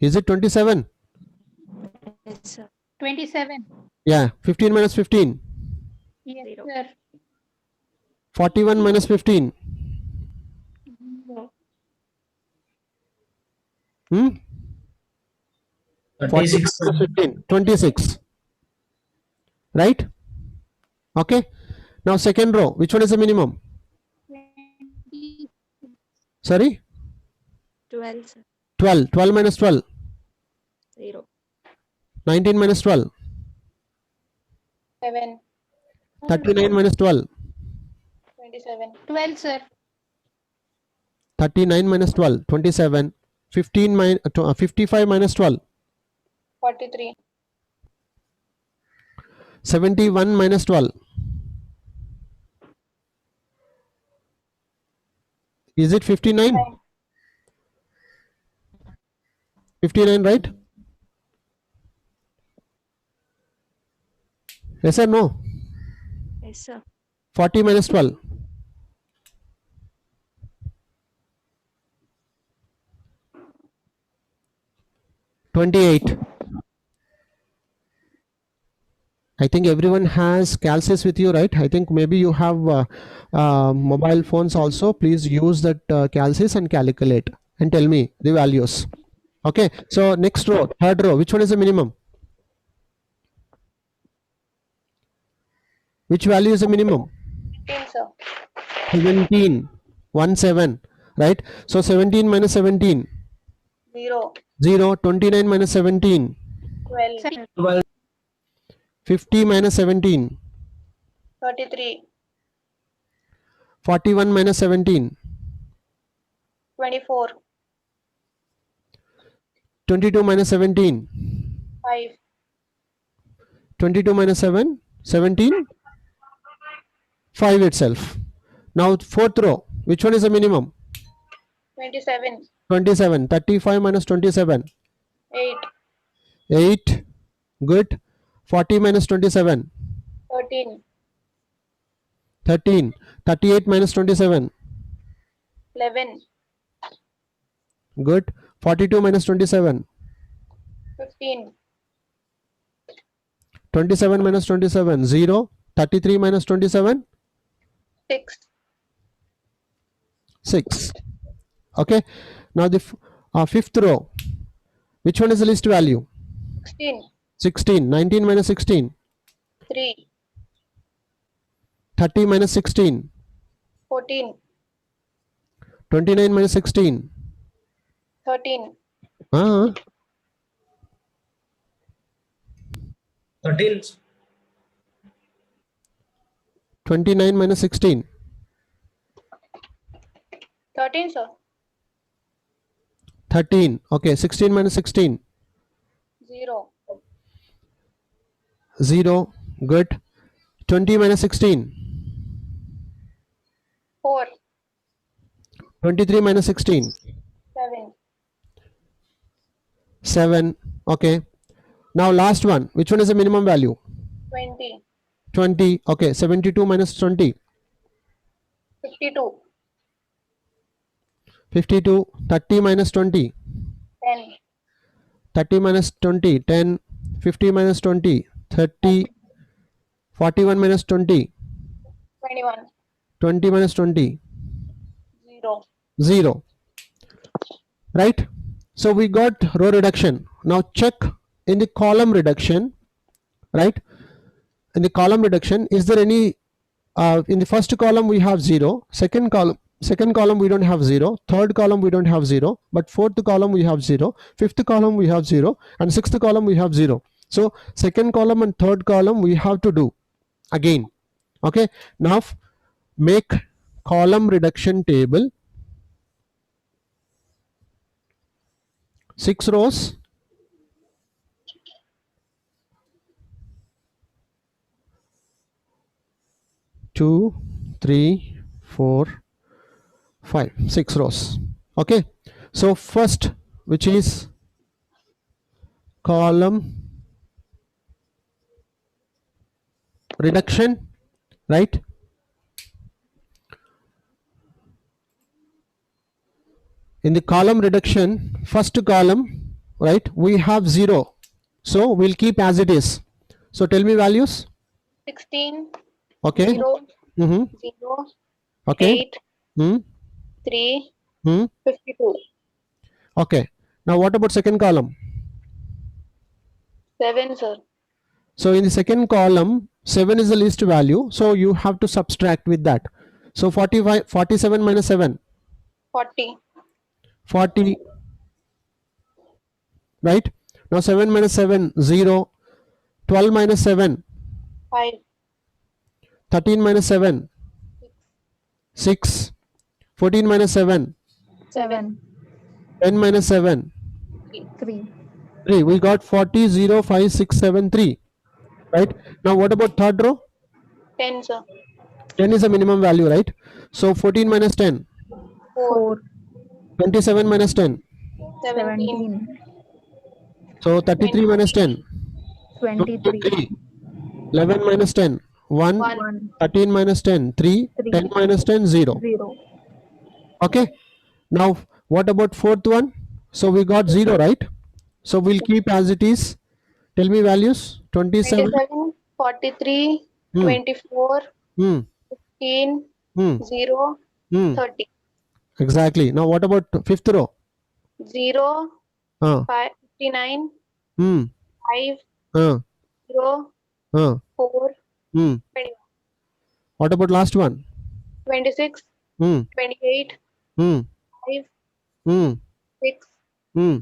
Is it 27? Yes, sir. 27 Yeah, 15 minus 15. yes Zero. sir 41 minus 15. Zero. Hmm? 36. 15. 26. Right? Okay. Now second row. Which one is the minimum? 20 Sorry? 12, sir. 12. 12 minus 12. 0. 19 minus 12. 7. 39 minus 12. 27. 12 sir 39 minus 12. 27. 55 minus 12. 43. 71 minus 12. Is it 59? 59, right? Yes or no? Yes, sir. 40 minus 12. 28. I think everyone has calculus with you, right? I think maybe you have mobile phones also. Please use that calculus and calculate and tell me the values. Okay. So next row, third row. Which one is the minimum? Which value is the minimum? 15, sir. 17. 1 7. Right. So 17 minus 17. 0. 0. 29 minus 17. 12. sir 12. 50 minus 17. 33. 41 minus 17. 24. 22 minus 17. 5. 22 minus 7. 17. 5 itself. Now fourth row. Which one is the minimum? 27. 27. 35 minus 27. 8. 8. Good. 40 minus 27. 13. 13. 38 minus 27. 11. Good. 42 minus 27. 15. 27 minus 27. 0. 33 minus 27. 6. 6. Okay. Now the fifth row. Which one is the least value? 16. 16. 19 minus 16. 3. 30 minus 16. 14. 29 minus 16. 13. 13. 29 minus 16. 13, sir. 13. Okay. 16 minus 16. 0. 0. Good. 20 minus 16. 4. 23 minus 16. 7. 7. Okay. Now last one. Which one is the minimum value? 20. 20. Okay. 72 minus 20. 52. 52. 30 minus 20. 10. 30 minus 20. 10. 50 minus 20. 30. 41 minus 20. 21. 20 minus 20. 0. 0. Right? So we got row reduction. Now check in the column reduction. Right? In the column reduction, is there any in the first column we have 0, second column we don't have 0, third column we don't have 0, but fourth column we have 0, fifth column we have 0, and sixth column we have 0. So second column and third column we have to do again. Okay. Now make column reduction table. 6 rows, 2, 3, 4, 5, 6 rows. Okay, so first, which is column reduction, right? In the column reduction, first column, right, we have 0, so we'll keep as it is. So tell me values. 16, Okay. 0, Mm-hmm. 0, Okay. 8, Hmm. 3, Hmm. 52, Okay, now what about second column? 7, sir. So in the second column, 7 is the least value, so you have to subtract with that. So 45, 47 minus 7, 40, 40, right? Now 7 minus 7, 0, 12 minus 7, 5, 13 minus 7, 6, 14 minus 7, 7, 10 minus 7, 3, 3. We got 40, 0, 5, 6, 7, 3, right? Now what about third row? 10, sir. 10 is the minimum value, right? So 14 minus 10, 4, 27 minus 10, 17, so 33 minus 10, 23, 23, 11 minus 10, 1, 1, 13 minus 10, 3, 10 minus 10, 0. 0, Okay, now what about fourth one? So we got 0, right? So we'll keep as it is. Tell me values. 27. 27, 43, Hmm. 24, Hmm. 15, Hmm. 0, Hmm. 30, Exactly. Now what about fifth row? 0, Uh. 59, Hmm. 5, Uh. 0, Uh. 4, Hmm. 21, What about last one? 26, Hmm. 28, Hmm. 5, Hmm. 6, Hmm.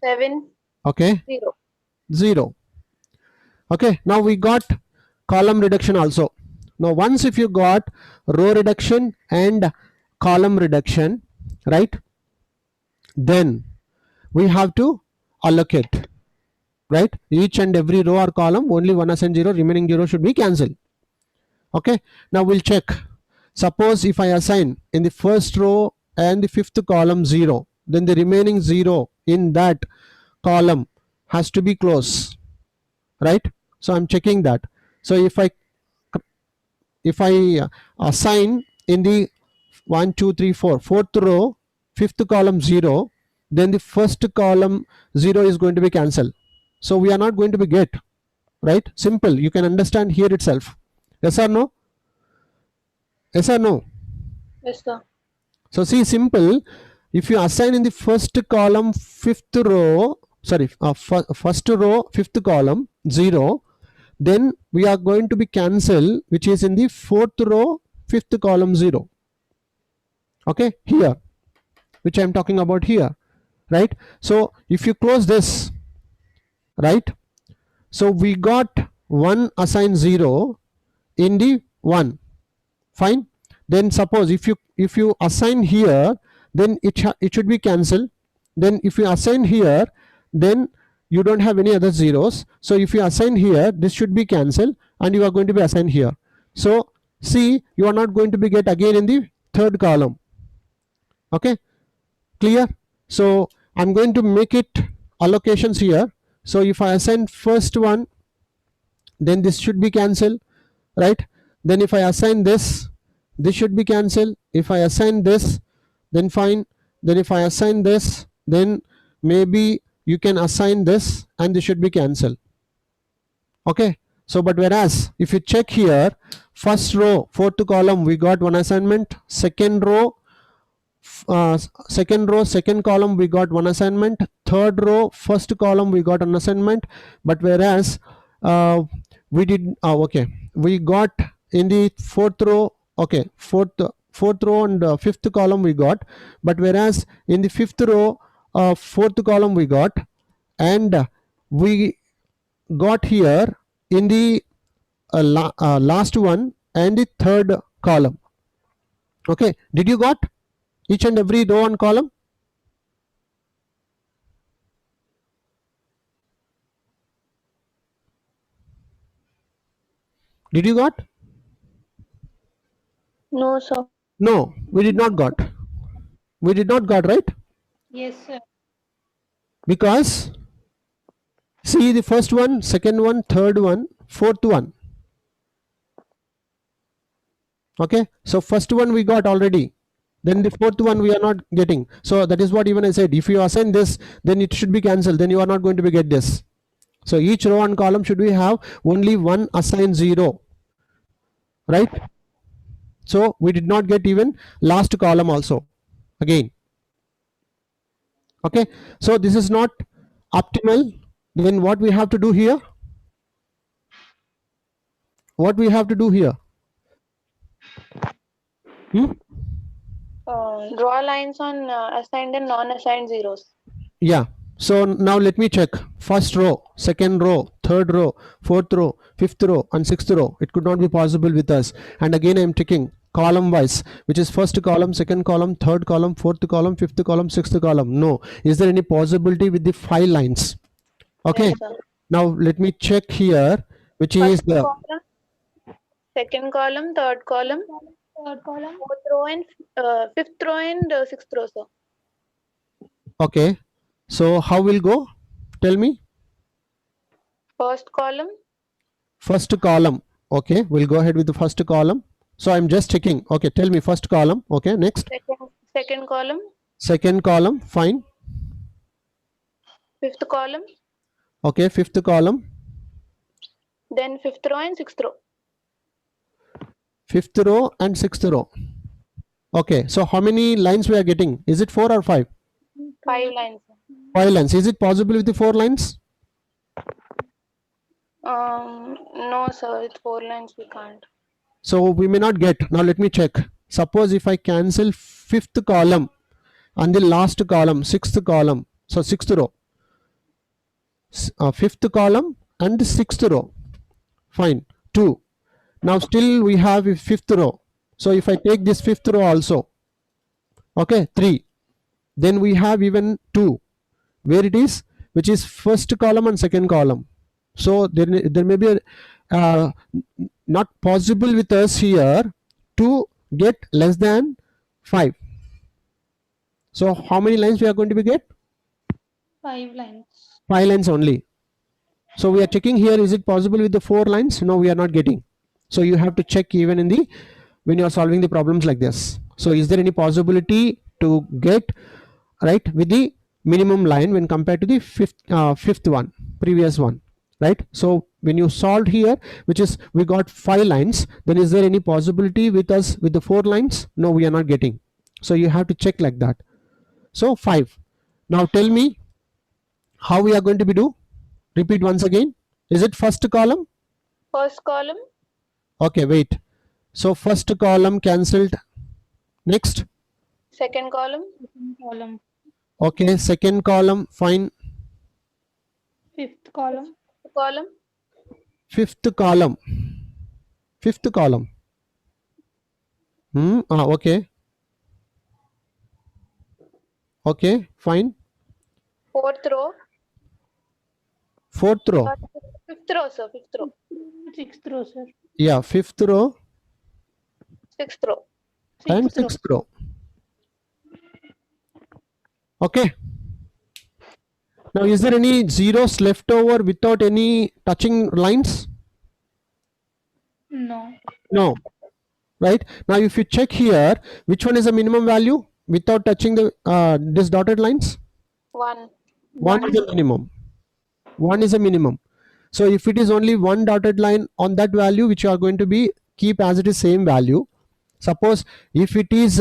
7, Okay. 0. 0. Okay, now we got column reduction also. Now once if you got row reduction and column reduction, right, then we have to allocate, right? Each and every row or column, only one assigned 0, remaining 0 should be cancelled. Okay, now we'll check. Suppose if I assign in the first row and the fifth column 0, then the remaining 0 in that column has to be close, right? So I'm checking that. So if I assign in the 1, 2, 3, 4, fourth row, fifth column 0, then the first column 0 is going to be cancelled. So we are not going to be get, right? Simple. You can understand here itself. Yes or no? Yes or no? Yes, sir. So see, simple. If you assign in the first column, fifth row, sorry, first row, fifth column 0, then we are going to be cancel, which is in the fourth row, fifth column 0. Okay, here, which I am talking about here, right? So if you close this, right, so we got one assigned 0 in the 1, fine. Then suppose if you assign here, then it should be cancelled. Then if you assign here, then you don't have any other zeros. So if you assign here, this should be cancelled and you are going to be assigned here. So see, you are not going to be get again in the third column. Okay, clear? So I'm going to make it allocations here. So if I assign first one, then this should be cancelled, right? Then if I assign this should be cancelled. If I assign this, then fine. Then if I assign this, then maybe you can assign this and this should be cancelled. Okay, so but whereas if you check here, first row, fourth column, we got one assignment. Second row, second column, we got one assignment. Third row, first column, we got an assignment. But whereas we did okay, we got in the fourth row, okay, fourth row and fifth column we got. But whereas in the fifth row, fourth column we got, and we got here in the last one and the third column. Okay, did you got each and every row and column? Did you got? No, sir. No, we did not got. We did not got, right? Yes, sir. Because see the first one, second one, third one, fourth one. Okay, so first one we got already. Then the fourth one we are not getting. So that is what even I said. If you assign this, then it should be cancelled. Then you are not going to be get this. So each row and column should we have only one assigned 0, right? So we did not get even last column also again. Okay, so this is not optimal. Then what we have to do here? What we have to do here? Draw lines on assigned and non-assigned zeros. Yeah. So now let me check. First row, second row, third row, fourth row, fifth row, and sixth row. It could not be possible with us. And again, I am checking column wise, which is first column, second column, third column, fourth column, fifth column, sixth column. No. Is there any possibility with the 5 lines? Okay. Yes, sir. Now let me check here, which is First the column, second column, third column, Third column. fourth row and fifth row and sixth row, sir. okay. So how will go? Tell me. First column, First column. Okay, we'll go ahead with the first column. So I'm just checking. Okay, tell me first column. Okay, next. second column, Second column, fine. fifth column, Okay, fifth column, then fifth row and sixth row. fifth row and sixth row. Okay, so how many lines we are getting? Is it 4 or 5? 5 lines. 5 lines. Is it possible with the 4 lines? No, sir. With 4 lines we can't. So we may not get. Now let me check. Suppose if I cancel fifth column and the last column, sixth column, so sixth row, fifth column and the sixth row, fine, 2. Now still we have a fifth row. So if I take this fifth row also, okay, 3, then we have even 2, where it is, which is first column and second column. So there may be a, not possible with us here to get less than 5. So how many lines we are going to be get? 5 lines. 5 lines only. So we are checking here, is it possible with the 4 lines? No, we are not getting. So you have to check even in the when you are solving the problems like this. So is there any possibility to get right with the minimum line when compared to the fifth one, previous one, right? So when you solved here, which is we got 5 lines, then is there any possibility with us with the 4 lines? No, we are not getting. So you have to check like that. So 5. Now tell me how we are going to be do. Repeat once again. Is it first column? First column, Okay, wait. So first column cancelled. Next. second column, Second column. Okay, second column, fine. Fifth column. column, Fifth column. Fifth column. Okay. Okay, fine. fourth row, Fourth row. fifth row, sir. Fifth row, Sixth row, sir. Yeah, fifth row sixth row. and Sixth row. sixth row. Okay. Now, is there any zeros left over without any touching lines? No. No. Right. Now, if you check here, which one is the minimum value without touching the this dotted lines? 1. 1 is a minimum. 1 is a minimum. So if it is only one dotted line on that value, which you are going to be keep as it is same value. Suppose if it is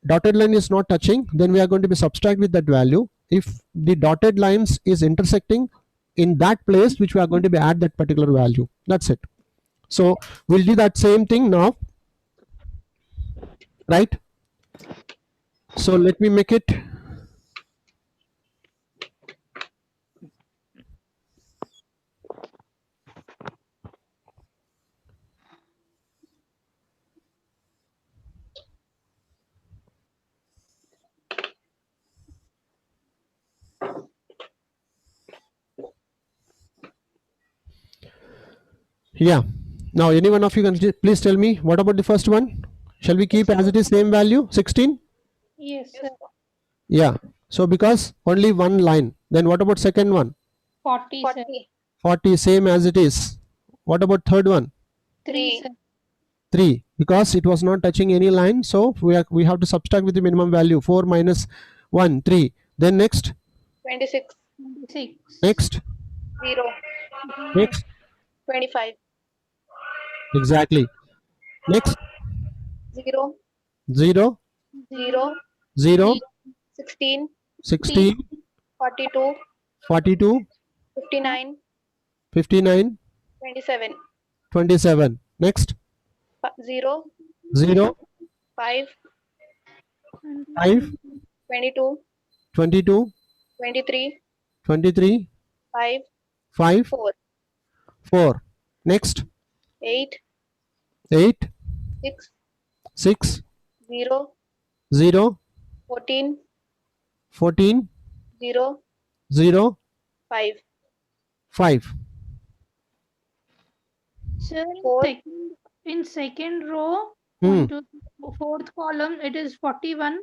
dotted line is not touching, then we are going to be subtract with that value. If the dotted lines is intersecting in that place, which we are going to be add that particular value. That's it. So we'll do that same thing now, right? So let me make it. Yeah. Now any one of you can please tell me what about the first one? Shall we keep as it is same value 16? Yes, sir. Yeah. So because only one line. Then what about second one? 40, sir. 40. 40 same as it is. What about third one? 3, sir. 3 because it was not touching any line, so we have to subtract with the minimum value. 4 minus 1 3. Then next 26. 26. next 0. next 25. exactly next 0. 0 0. 0 16. 16 42. 42 59. 59 27. 27. Next 0. 0 5. 5 22. 22 23. 23 5. 5 4. 4. Next 8. 8 6. 6 0. 0 14. 14 0. 0 5. 5. Sir, Four. in second row, Hmm. fourth column, it is 41.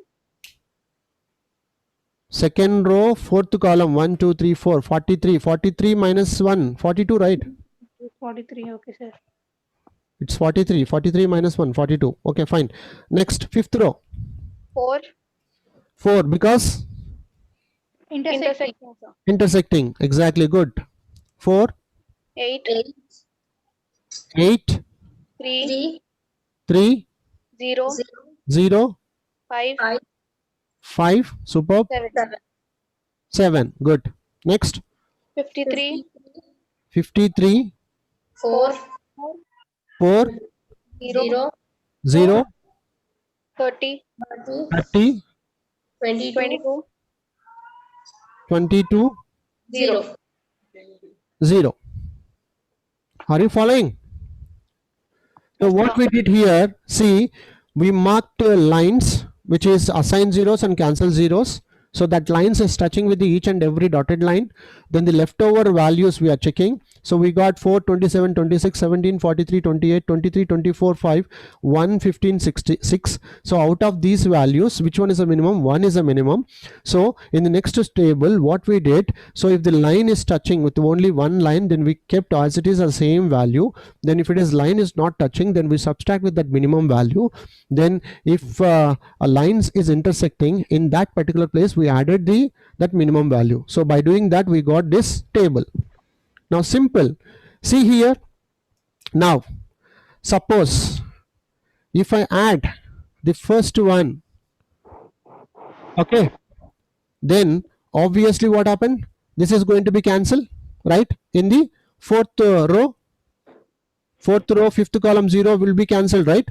Second row, fourth column, 1 2 3 4 43. 43 minus 1 42, right? 43, okay, sir. It's 43. 43 minus 1 42. Okay, fine. Next fifth row, 4. 4 because Intersecting. Intersecting, sir. intersecting. Exactly, good. 4 8. 8 3. 3 0. 0 5. 5 superb 7. 7 good. Next 53. 53 4. 4 0. 0 30. 30 22. 22 0. 0. Are you following? So Yes, what sir. we did here, see, we marked lines which is assign zeros and cancel zeros. So that lines is touching with the each and every dotted line. Then the leftover values we are checking. So we got 4, 27, 26, 17, 43, 28, 23, 24, 5, 1, 15, 66. So out of these values, which one is a minimum? 1 is a minimum. So in the next table, what we did, so if the line is touching with only one line, then we kept as it is the same value. Then if it is line is not touching, then we subtract with that minimum value. Then if a lines is intersecting in that particular place, we added that minimum value. So by doing that, we got this table. Now simple. See here. Now suppose if I add the first one, okay, then obviously what happened? This is going to be cancelled, right? In the fourth row, fifth column 0 will be cancelled, right?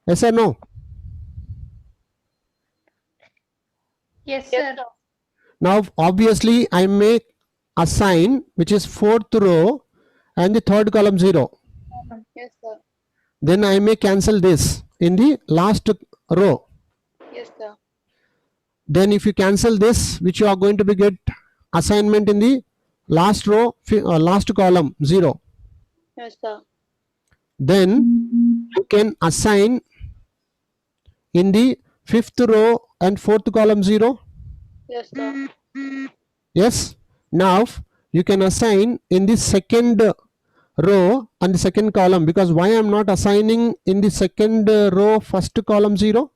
Yes or no? Yes, Yes, sir. sir. Now obviously I may assign which is fourth row and the third column 0. Yes, sir. Then I may cancel this in the last row. Yes, sir. Then if you cancel this, which you are going to be get assignment in the last row, last column 0. Yes, sir. Then you can assign in the fifth row and fourth column 0. Yes, sir. Yes. Now you can assign in the second row and the second column, because why I'm not assigning in the second row first column 0?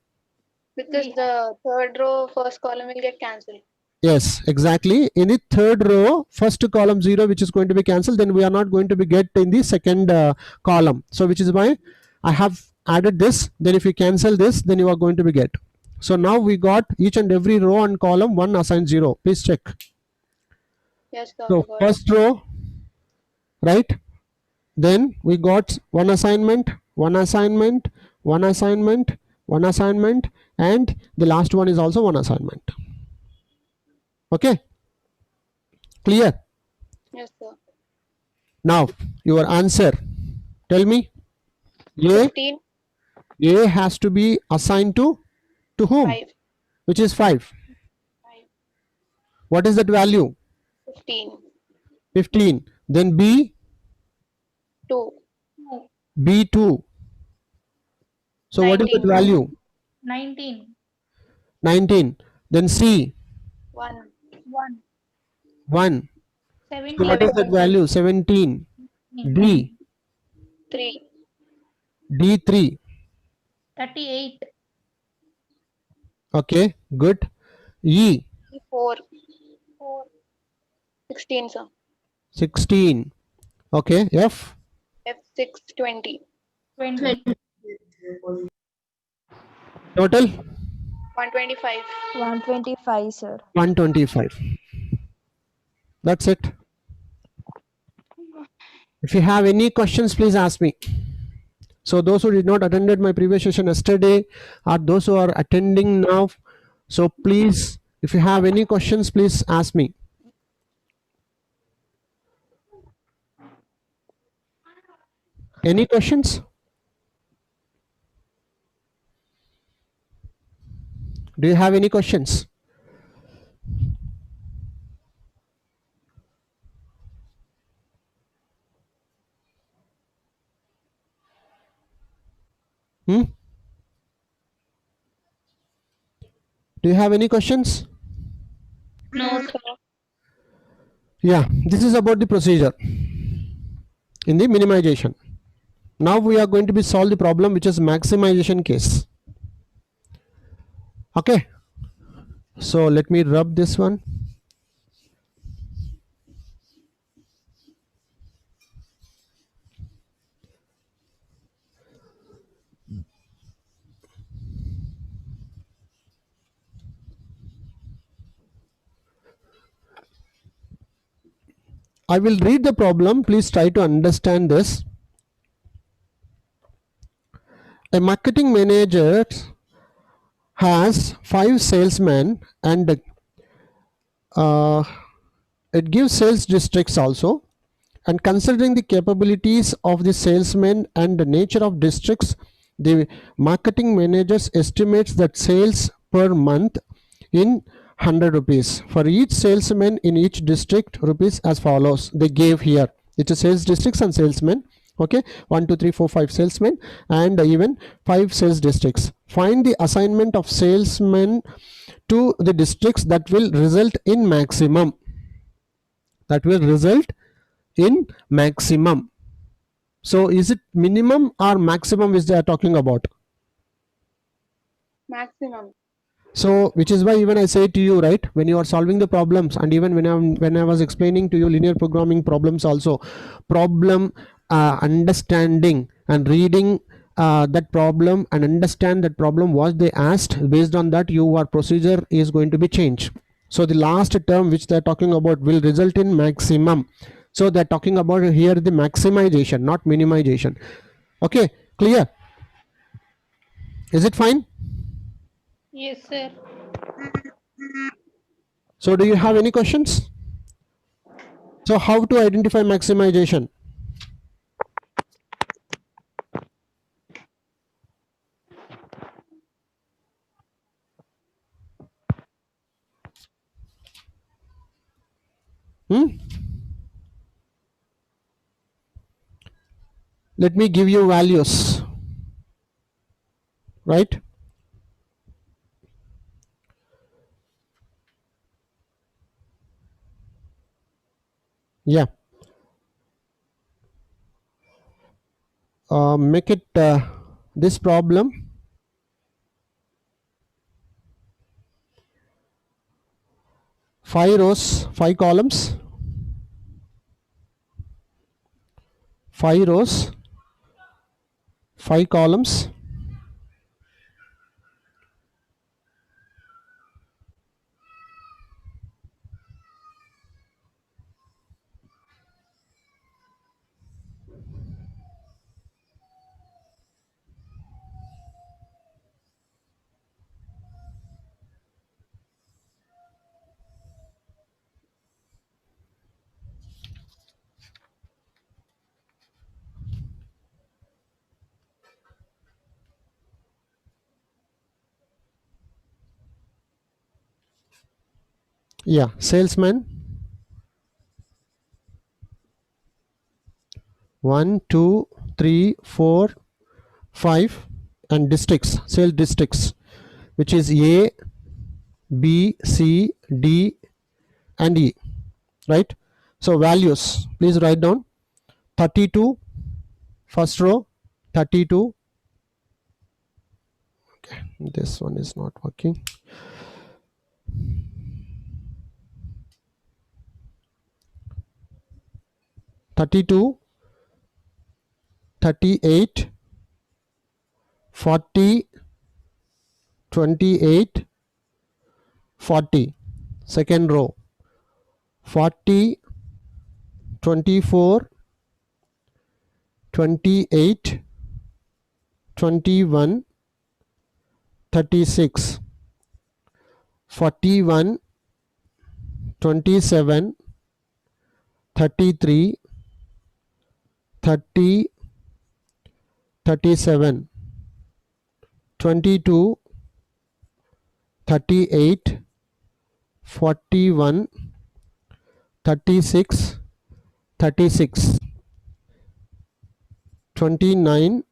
Because the third row, first column will get cancelled. Yes, exactly. In the third row, first column 0, which is going to be cancelled, then we are not going to be get in the second column. So which is why I have added this. Then if you cancel this, then you are going to be get. So now we got each and every row and column 1 assigned 0. Please check. Yes, sir. So I got it. first row, right? Then we got one assignment, one assignment, one assignment, one assignment, and the last one is also one assignment. Okay, clear? Yes, sir. Now your answer, tell me. A 15. has to be assigned to whom? 5. Which is 5. 5. What is that value? 15. 15. Then B 2. B2. So what is that 19. value? 19. 19. Then C, 1. 1. 1. So 17. what is that value? 17. D, 3. D3. 38. Okay, good. E, 4. 16, sir. 16. Okay, F, F6, 20. 20. total 125. 125, sir. 125. That's it. If you have any questions, please ask me. So those who did not attended my previous session yesterday, or those who are attending now, so please, if you have any questions, please ask me. Any questions? Do you have any questions? Hmm? Do you have any questions? No, sir. Yeah, this is about the procedure in the minimization. Now we are going to be solve the problem which is maximization case. Okay, so let me rub this one. I will read the problem. Please try to understand this. A marketing manager has 5 salesmen and it gives sales districts also, and considering the capabilities of the salesmen and the nature of districts, the marketing managers estimates that sales per month in 100 rupees for each salesman in each district rupees as follows. They gave here, it's a sales districts and salesmen. Okay, 1 2 3 4 5 salesmen and even 5 sales districts. Find the assignment of salesmen to the districts that will result in maximum, in maximum. So is it minimum or maximum which they are talking about? Maximum. So which is why even I say to you, right, when you are solving the problems, and even when I was explaining to you linear programming problems also, problem understanding and reading that problem and understand that problem what they asked, based on that your procedure is going to be changed. So the last term which they are talking about will result in maximum. So they're talking about here the maximization, not minimization. Okay, clear? Is it fine? Yes, sir. So do you have any questions? So how to identify maximization? Let me give you values, right? Yeah, make it this problem 5 rows 5 columns, 5 rows 5 columns, yeah, salesman, 1, 2, 3, 4, 5, and districts, sales districts, which is A, B, C, D, and E, right? So values, please write down. 32, first row, 32. Okay, this one is not working. 32, 38, 40, 28, 40. Second row, 40, 24, 28, 21, 36, 41, 27, 33, 30, 37, 22, 38, 41, 36, 36, 29,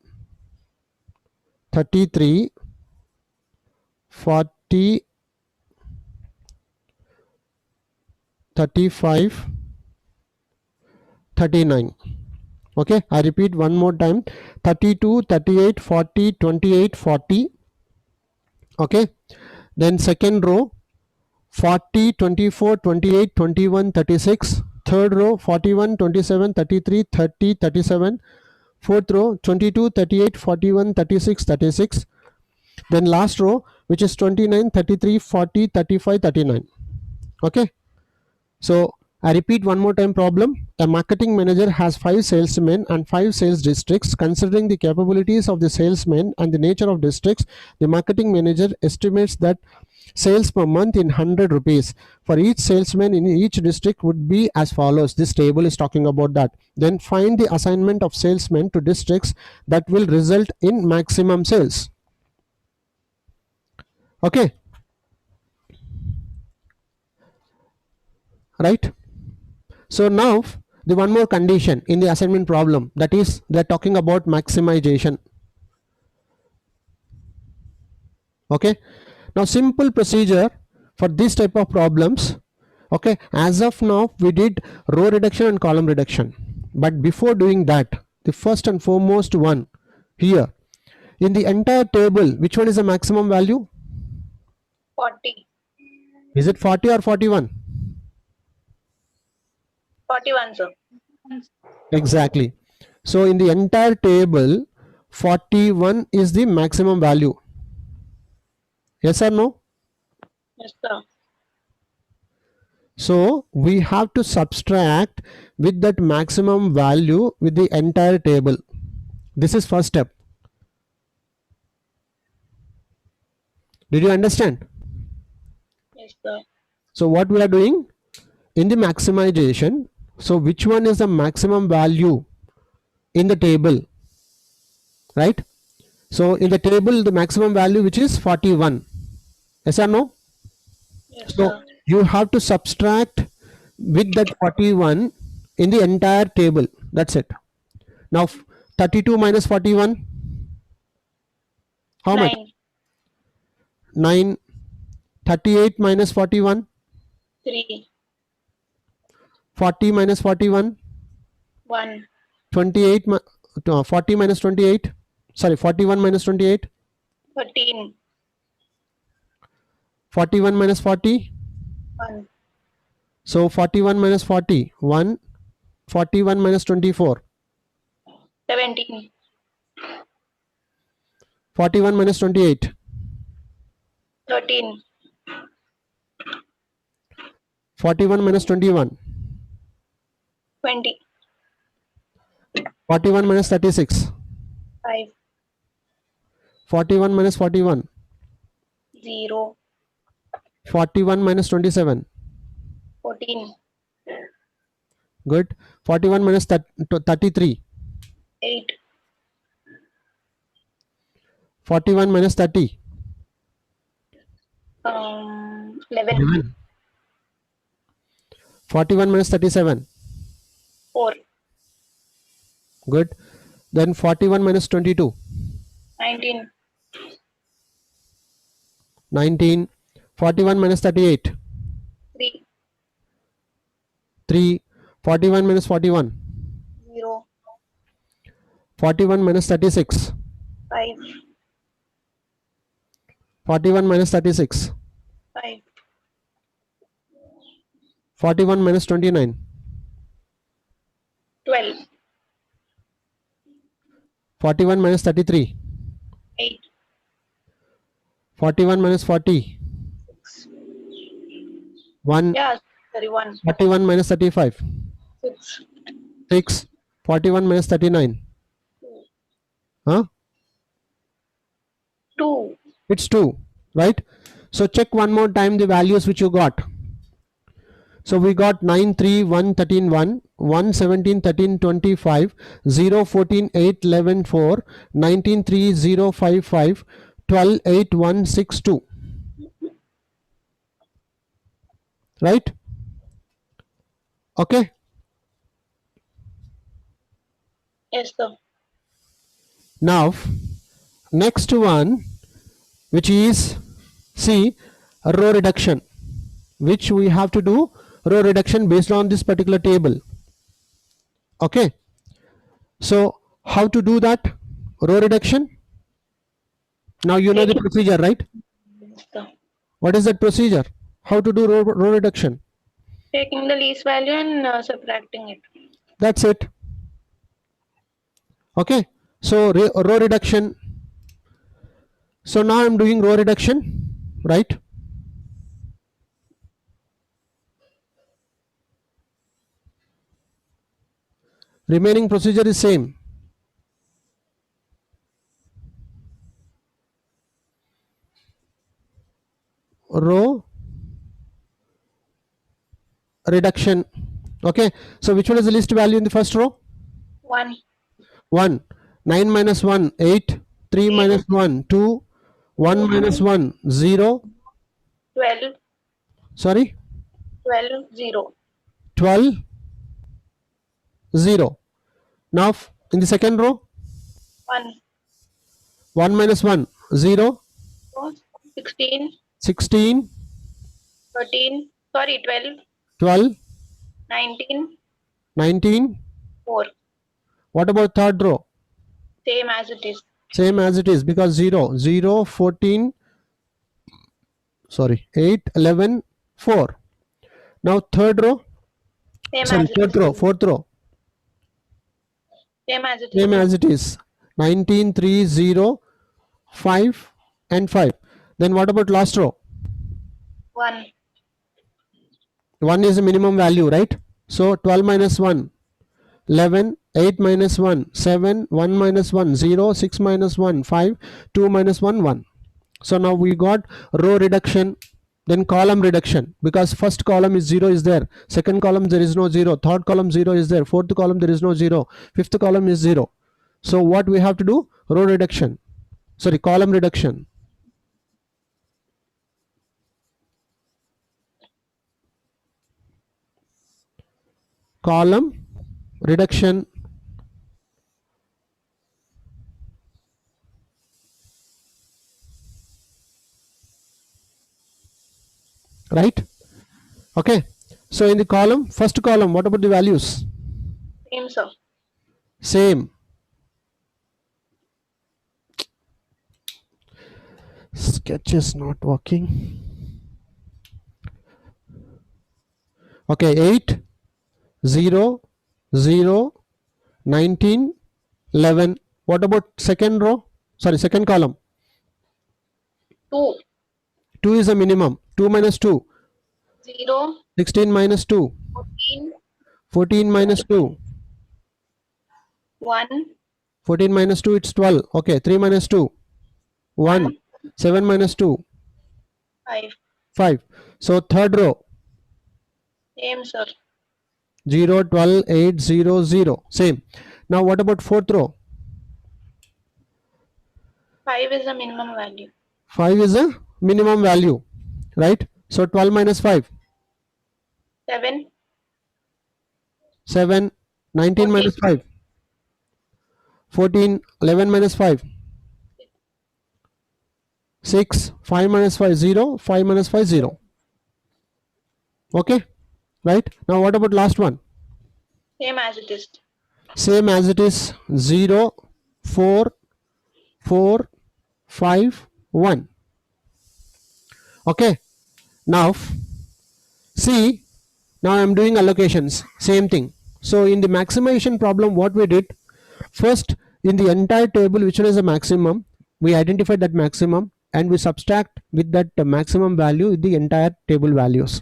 33, 40, 35, 39. Okay, I repeat one more time. 32, 38, 40, 28, 40. Okay, then second row, 40, 24, 28, 21, 36. Third row, 41, 27, 33, 30, 37. Fourth row, 22, 38, 41, 36, 36. Then last row, which is 29, 33, 40, 35, 39. Okay, so I repeat one more time problem. A marketing manager has 5 salesmen and 5 sales districts. Considering the capabilities of the salesmen and the nature of districts, the marketing manager estimates that sales per month in 100 rupees for each salesman in each district would be as follows. This table is talking about that. Then find the assignment of salesmen to districts that will result in maximum sales. Okay, right? So now the one more condition in the assignment problem, that is they're talking about maximization. Okay, now simple procedure for this type of problems. Okay, as of now we did row reduction and column reduction, but before doing that, the first and foremost one here in the entire table, which one is the maximum value? 40. Is it 40 or 41? 41, sir. Exactly. So in the entire table, 41 is the maximum value. Yes or no? Yes, sir. So we have to subtract with that maximum value with the entire table. This is first step. Did you understand? Yes, sir. So what we are doing in the maximization, so which one is the maximum value in the table, right? So in the table, the maximum value which is 41. Yes or no? Yes, So sir. you have to subtract with that 41 in the entire table. That's it. Now 32 minus 41, how much? 9. 9. 38 minus 41, 3. 40 minus 41, 1. 28, 40 minus 28, sorry, 41 minus 28, 13. 41 minus 40. 1. So 41 minus 40, 1. 41 minus 24, 17. 41 minus 28, 13. 41 minus 21, 20. 41 minus 36, 5. 41 minus 41, 0. 41 minus 27. 14. Good. 41 minus 33, 8. 41 minus 30, 11. 11. 41 minus 37. 4. Good. Then 41 minus 22. 19. 19. 41 minus 38. 3. 3. 41 minus 41. 0. 41 minus 36. 5. 41 minus 36. 5. 41 minus 29. 12. 41 minus 33. 8. 41 minus 40. 1. Yeah, sorry, 1. 41 minus 35. 6. 6. 41 minus 39. Huh? 2. It's 2, right? So check one more time the values which you got. So we got 9, 3, 1, 13, 1, 1, 17, 13, 25, 0, 14, 8, 11, 4, 19, 3, 0, 5, 5, 12, 8, 1, 6, 2. Right? Okay. Yes, sir. Now, next one, which is, see, row reduction, which we have to do row reduction based on this particular table. Okay. So how to do that row reduction? Now you know the procedure, right? Yes, sir. What is that procedure? How to do row reduction? Taking the least value and subtracting it. That's it. Okay. So row reduction. So now I'm doing row reduction, right? Remaining procedure is same. Row reduction. Okay. So which one is the least value in the first row? 1. 1. 9 minus 1, 8. 3 minus 1, 2. 1 minus 1, 0. 12. Sorry. 12. 0. 12. 0. Now in the second row, 1. 1 minus 1, 0. 16. 16. 13. Sorry, 12. 12. 19. 19. 4. What about third row? Same as it is. Same as it is, because 0, 0, 14, sorry, 8, 11, 4. Now third row, Same sorry, as it is. fourth row, Same as it is. same as it is, 19, 3, 0, 5 and 5. Then what about last row? 1. 1 is the minimum value, right? So 12 minus 1, 11, 8 minus 1, 7, 1 minus 1, 0, 6 minus 1, 5, 2 minus 1, 1. So now we got row reduction, then column reduction, because first column is 0 is there, second column there is no 0, third column 0 is there, fourth column there is no 0, fifth column is 0. So what we have to do? Row reduction, sorry, column reduction. Column reduction. Right? Okay. So in the column, first column, what about the values? Same, sir. Same. Sketch is not working. Okay, 8, 0, 0, 19, 11. What about second row? Sorry, second column. 2. 2 is a minimum. 2 minus 2. 0. 16 minus 2. 14. 14 minus 2. 1. 14 minus 2, it's 12. Okay, 3 minus 2. 1. 7 minus 2. 5. 5. So third row. Same, sir. 0, 12, 8, 0, 0. Same. Now what about fourth row? 5 is the minimum value. 5 is a minimum value. Right? So 12 minus 5. 7. 7. 19 minus 5. 14, 11 minus 5. 6, 5 minus 5, 0, 5 minus 5, 0. Okay, right? Now what about last one? Same as it is. Same as it is, 0, 4, 4, 5, 1. Okay, now see, now I am doing allocations, same thing. So in the maximization problem, what we did, first in the entire table which one is the maximum, we identified that maximum and we subtract with that maximum value the entire table values.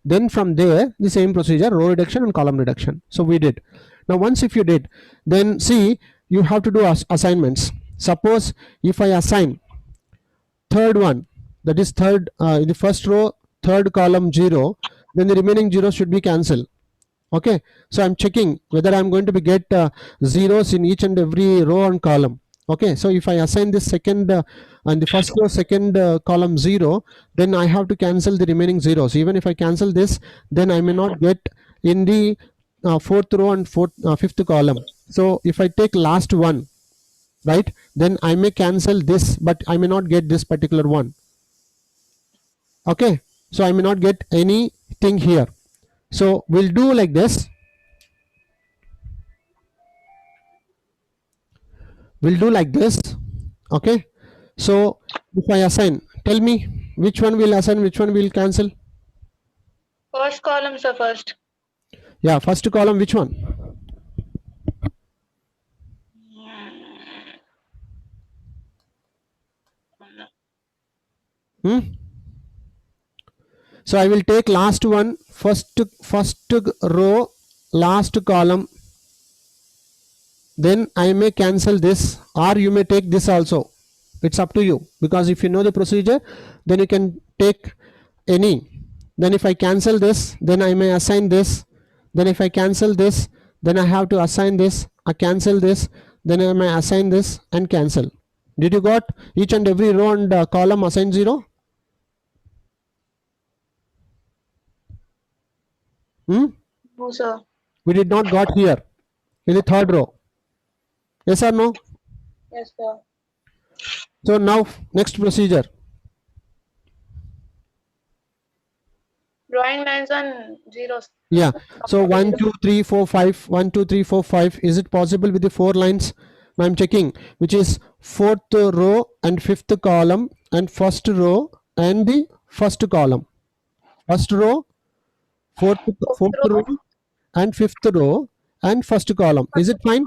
Then from there the same procedure, row reduction and column reduction. So we did. Now once if you did, then see, you have to do assignments. Suppose if I assign third one, that is third in the first row, third column 0, then the remaining zeros should be cancelled. Okay, so I'm checking whether I'm going to be get zeros in each and every row and column. Okay, so if I assign this second and the first row second column 0, then I have to cancel the remaining zeros. Even if I cancel this, then I may not get in the fourth row and fifth column. So if I take last one, right, then I may cancel this, but I may not get this particular one. Okay, so I may not get anything here. So we'll do like this. We'll do like this. Okay, so if I assign, tell me which one will assign, which one will cancel. First column, sir, first. Yeah, first column, which one? So I will take last one, first row, last column. Then I may cancel this, or you may take this also. It's up to you, because if you know the procedure, then you can take any. Then if I cancel this, then I may assign this. Then if I cancel this, then I have to assign this. I cancel this, then I may assign this and cancel. Did you got each and every row and column assign 0? No, sir. We did not got here in the third row. Yes or no? Yes, sir. So now next procedure. Drawing lines on zeros. Yeah, so 1 2 3 4 5, 1 2 3 4 5. Is it possible with the 4 lines? Now I'm checking, which is fourth row and fifth column and first row and the first column. First row, fourth row and fifth row and first column. Is it fine?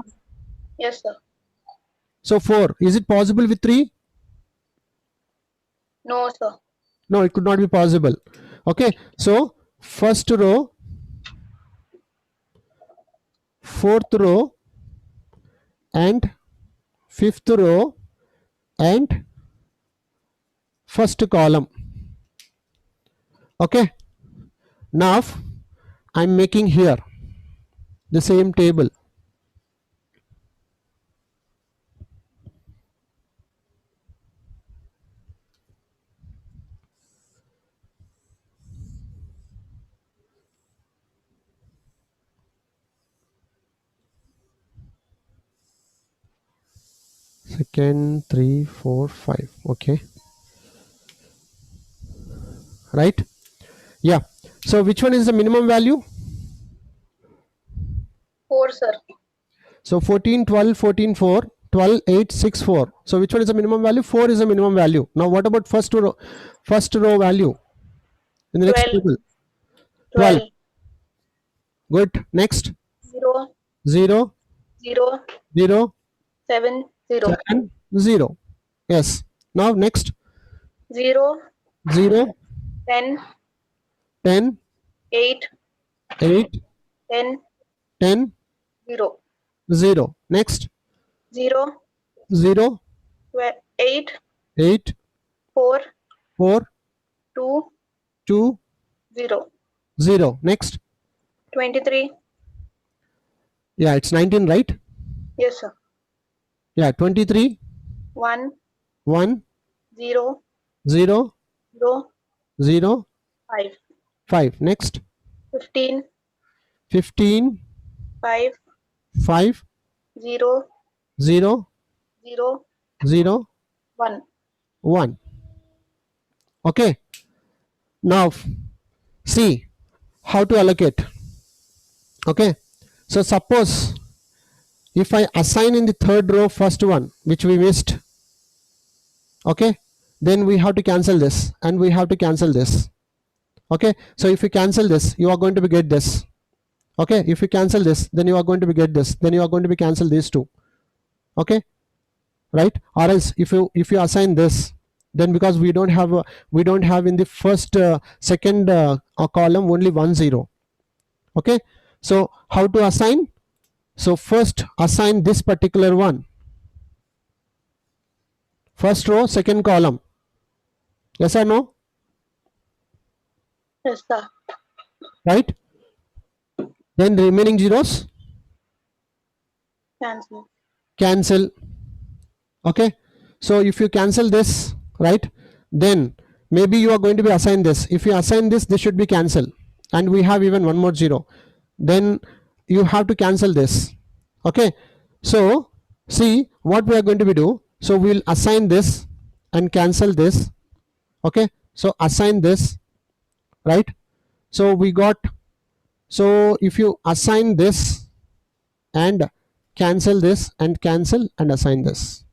Yes, sir. So 4. Is it possible with 3? No, sir. No, it could not be possible. Okay, so first row, fourth row and fifth row and first column. Okay, now I'm making here the same table. Second, 3 4 5. Okay, right? Yeah, so which one is the minimum value? 4, sir. So 14 12 14 4, 12 8 6 4. So which one is the minimum value? 4 is the minimum value. Now what about first row value in the next 12. table? 12. Good. Next, 0, 0 0, 0 7, 0. 7 0. Yes. Now next, 0, 0 10, 10 8, 8 10, 10 0. 0. Next, 0, 0 8, 8 4, 4 2, 2 0. 0. Next, 23. yeah, it's 19, right? Yes, sir. Yeah, 23 1, 1 0, 0 0, 0 5. 5. Next, 15, 15 5, 5 0, 0, 0, 0, 1. 1. Okay. Now see how to allocate. Okay. So suppose if I assign in the third row first one which we missed, okay, then we have to cancel this and we have to cancel this. Okay, so if you cancel this, you are going to be get this. Okay, if you cancel this, then you are going to be get this, then you are going to be cancel these two. Okay, right? Or else if you assign this, then because we don't have in the first second column only 1 0. Okay, so how to assign? So first assign this particular one, first row second column. Yes or no? Yes, sir. Right? Then remaining zeros Cancel. cancel. Okay, so if you cancel this, right, then maybe you are going to be assigned this. If you assign this, this should be cancelled, and we have even one more 0. Then you have to cancel this. Okay, so see what we are going to be do. So we'll assign this and cancel this. Okay, so assign this, right? So we got, so if you assign this and cancel this and cancel and assign this,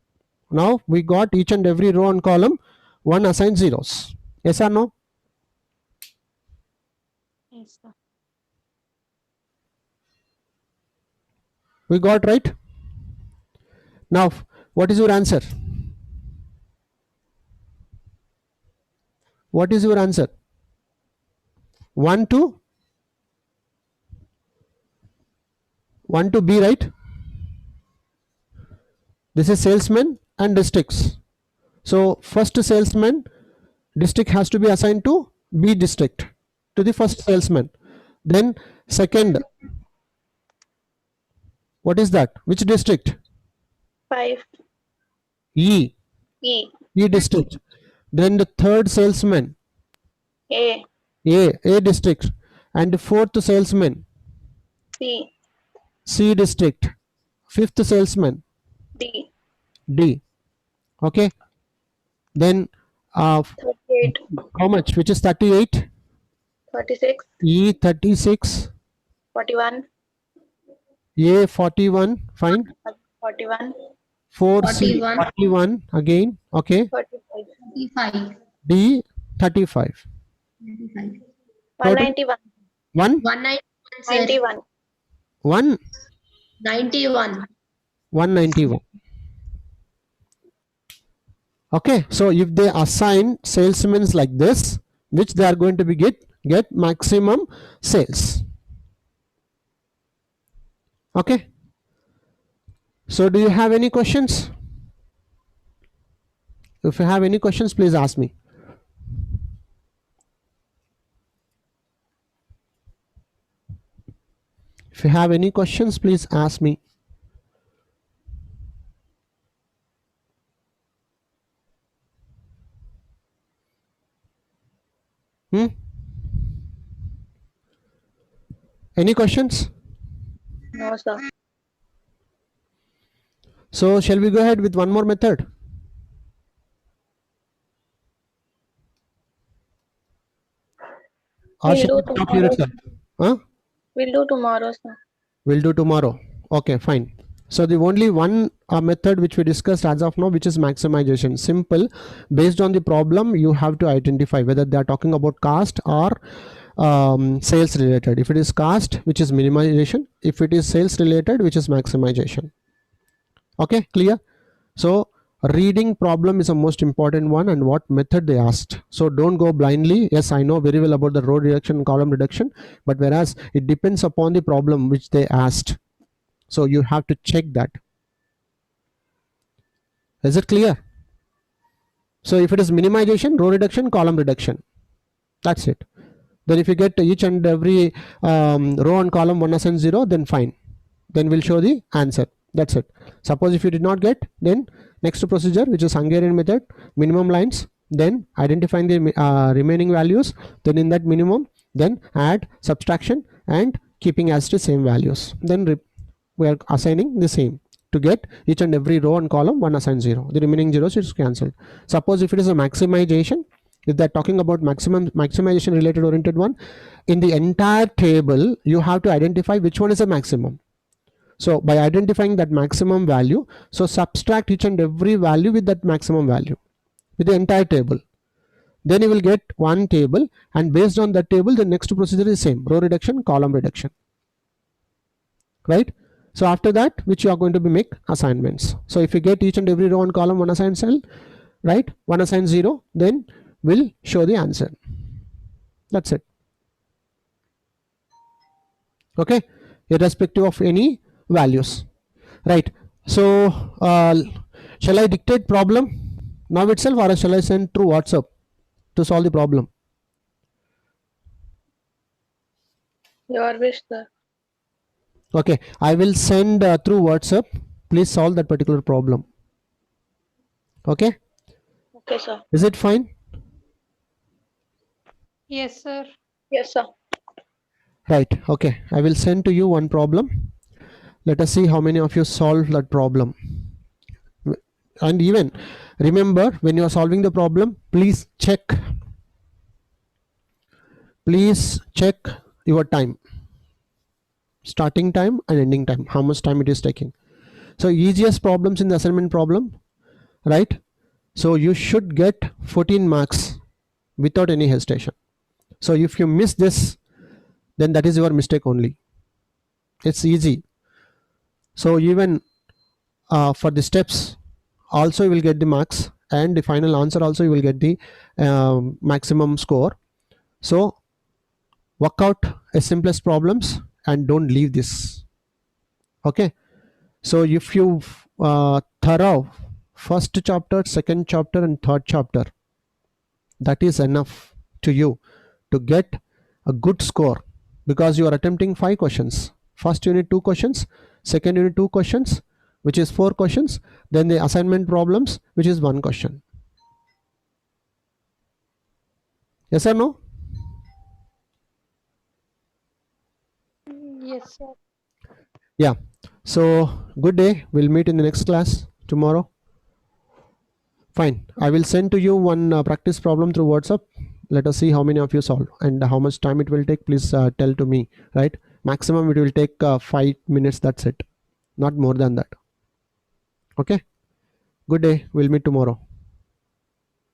now we got each and every row and column one assigned zeros. Yes or no? Yes, sir. We got, right? Now what is your answer? What is your answer? 1 to B, right? This is salesman and districts. So first salesman district has to be assigned to B district, to the first salesman. Then second, what is that? Which district? 5. E E. district. Then the third salesman, A. A district. And the fourth salesman, C. C district. Fifth salesman, D. D. Okay, then 38. how much? Which is 38? 36. E 36, 41. A 41, fine. 41. 4 C 41. 41 again. Okay, 45. 35. D 35. 191. 1 91. 1 91. 191. Okay, so if they assign salesmen like this, which they are going to be get maximum sales. Okay, so do you have any questions? If you have any questions, please ask me. If you have any questions, please ask me. Any questions? No, sir. So shall we go ahead with one more method? Or We'll shall we do stop here tomorrow. itself? Huh? We'll do tomorrow, sir. We'll do tomorrow. Okay, fine. So the only one method which we discussed as of now, which is maximization. Simple. Based on the problem, you have to identify whether they are talking about cost or sales related. If it is cost, which is minimization. If it is sales related, which is maximization. Okay, clear? So reading problem is the most important one, and what method they asked. So don't go blindly. Yes, I know very well about the row reduction and column reduction, but whereas it depends upon the problem which they asked. So you have to check that. Is it clear? So if it is minimization, row reduction, column reduction, that's it. Then if you get each and every row and column 1 assigned 0, then fine. Then we'll show the answer. That's it. Suppose if you did not get, then next procedure, which is Hungarian method, minimum lines, then identifying the remaining values, then in that minimum, then add subtraction and keeping as the same values. Then we are assigning the same. to get each and every row and column 1 assigned 0. The remaining zeros is cancelled. Suppose if it is a maximization, if they're talking about maximization related oriented one, in the entire table you have to identify which one is a maximum. So by identifying that maximum value, so subtract each and every value with that maximum value with the entire table. Then you will get one table, and based on that table the next procedure is same: row reduction, column reduction, right? So after that, which you are going to be make assignments. So if you get each and every row and column 1 assigned cell, right, 1 assigned 0, then we'll show the answer. That's it. Okay, irrespective of any values, right? So shall I dictate problem now itself, or shall I send through WhatsApp to solve the problem? Your wish, sir. Okay, I will send through WhatsApp. Please solve that particular problem. Okay, Okay, sir. is it fine? Yes, sir. Yes, sir. Right, okay, I will send to you one problem. Let us see how many of you solve that problem. And even remember, when you are solving the problem, please check your time, starting time and ending time, how much time it is taking. So easiest problems in the assignment problem, right? So you should get 14 marks without any hesitation. So if you miss this, then that is your mistake only. It's easy. So even for the steps also you will get the marks, and the final answer also you will get the maximum score. So work out a simplest problems and don't leave this. Okay, so if you thorough first chapter, second chapter and third chapter, that is enough to you to get a good score, because you are attempting 5 questions. First unit 2 questions, second unit 2 questions, which is 4 questions, then the assignment problems, which is 1 question. Yes or no? Yes, sir. Yeah, so good day, we'll meet in the next class tomorrow. Fine, I will send to you one practice problem through WhatsApp. Let us see how many of you solve and how much time it will take. Please tell to me, right? Maximum it will take 5 minutes, that's it, not more than that. Okay, good day, we'll meet tomorrow.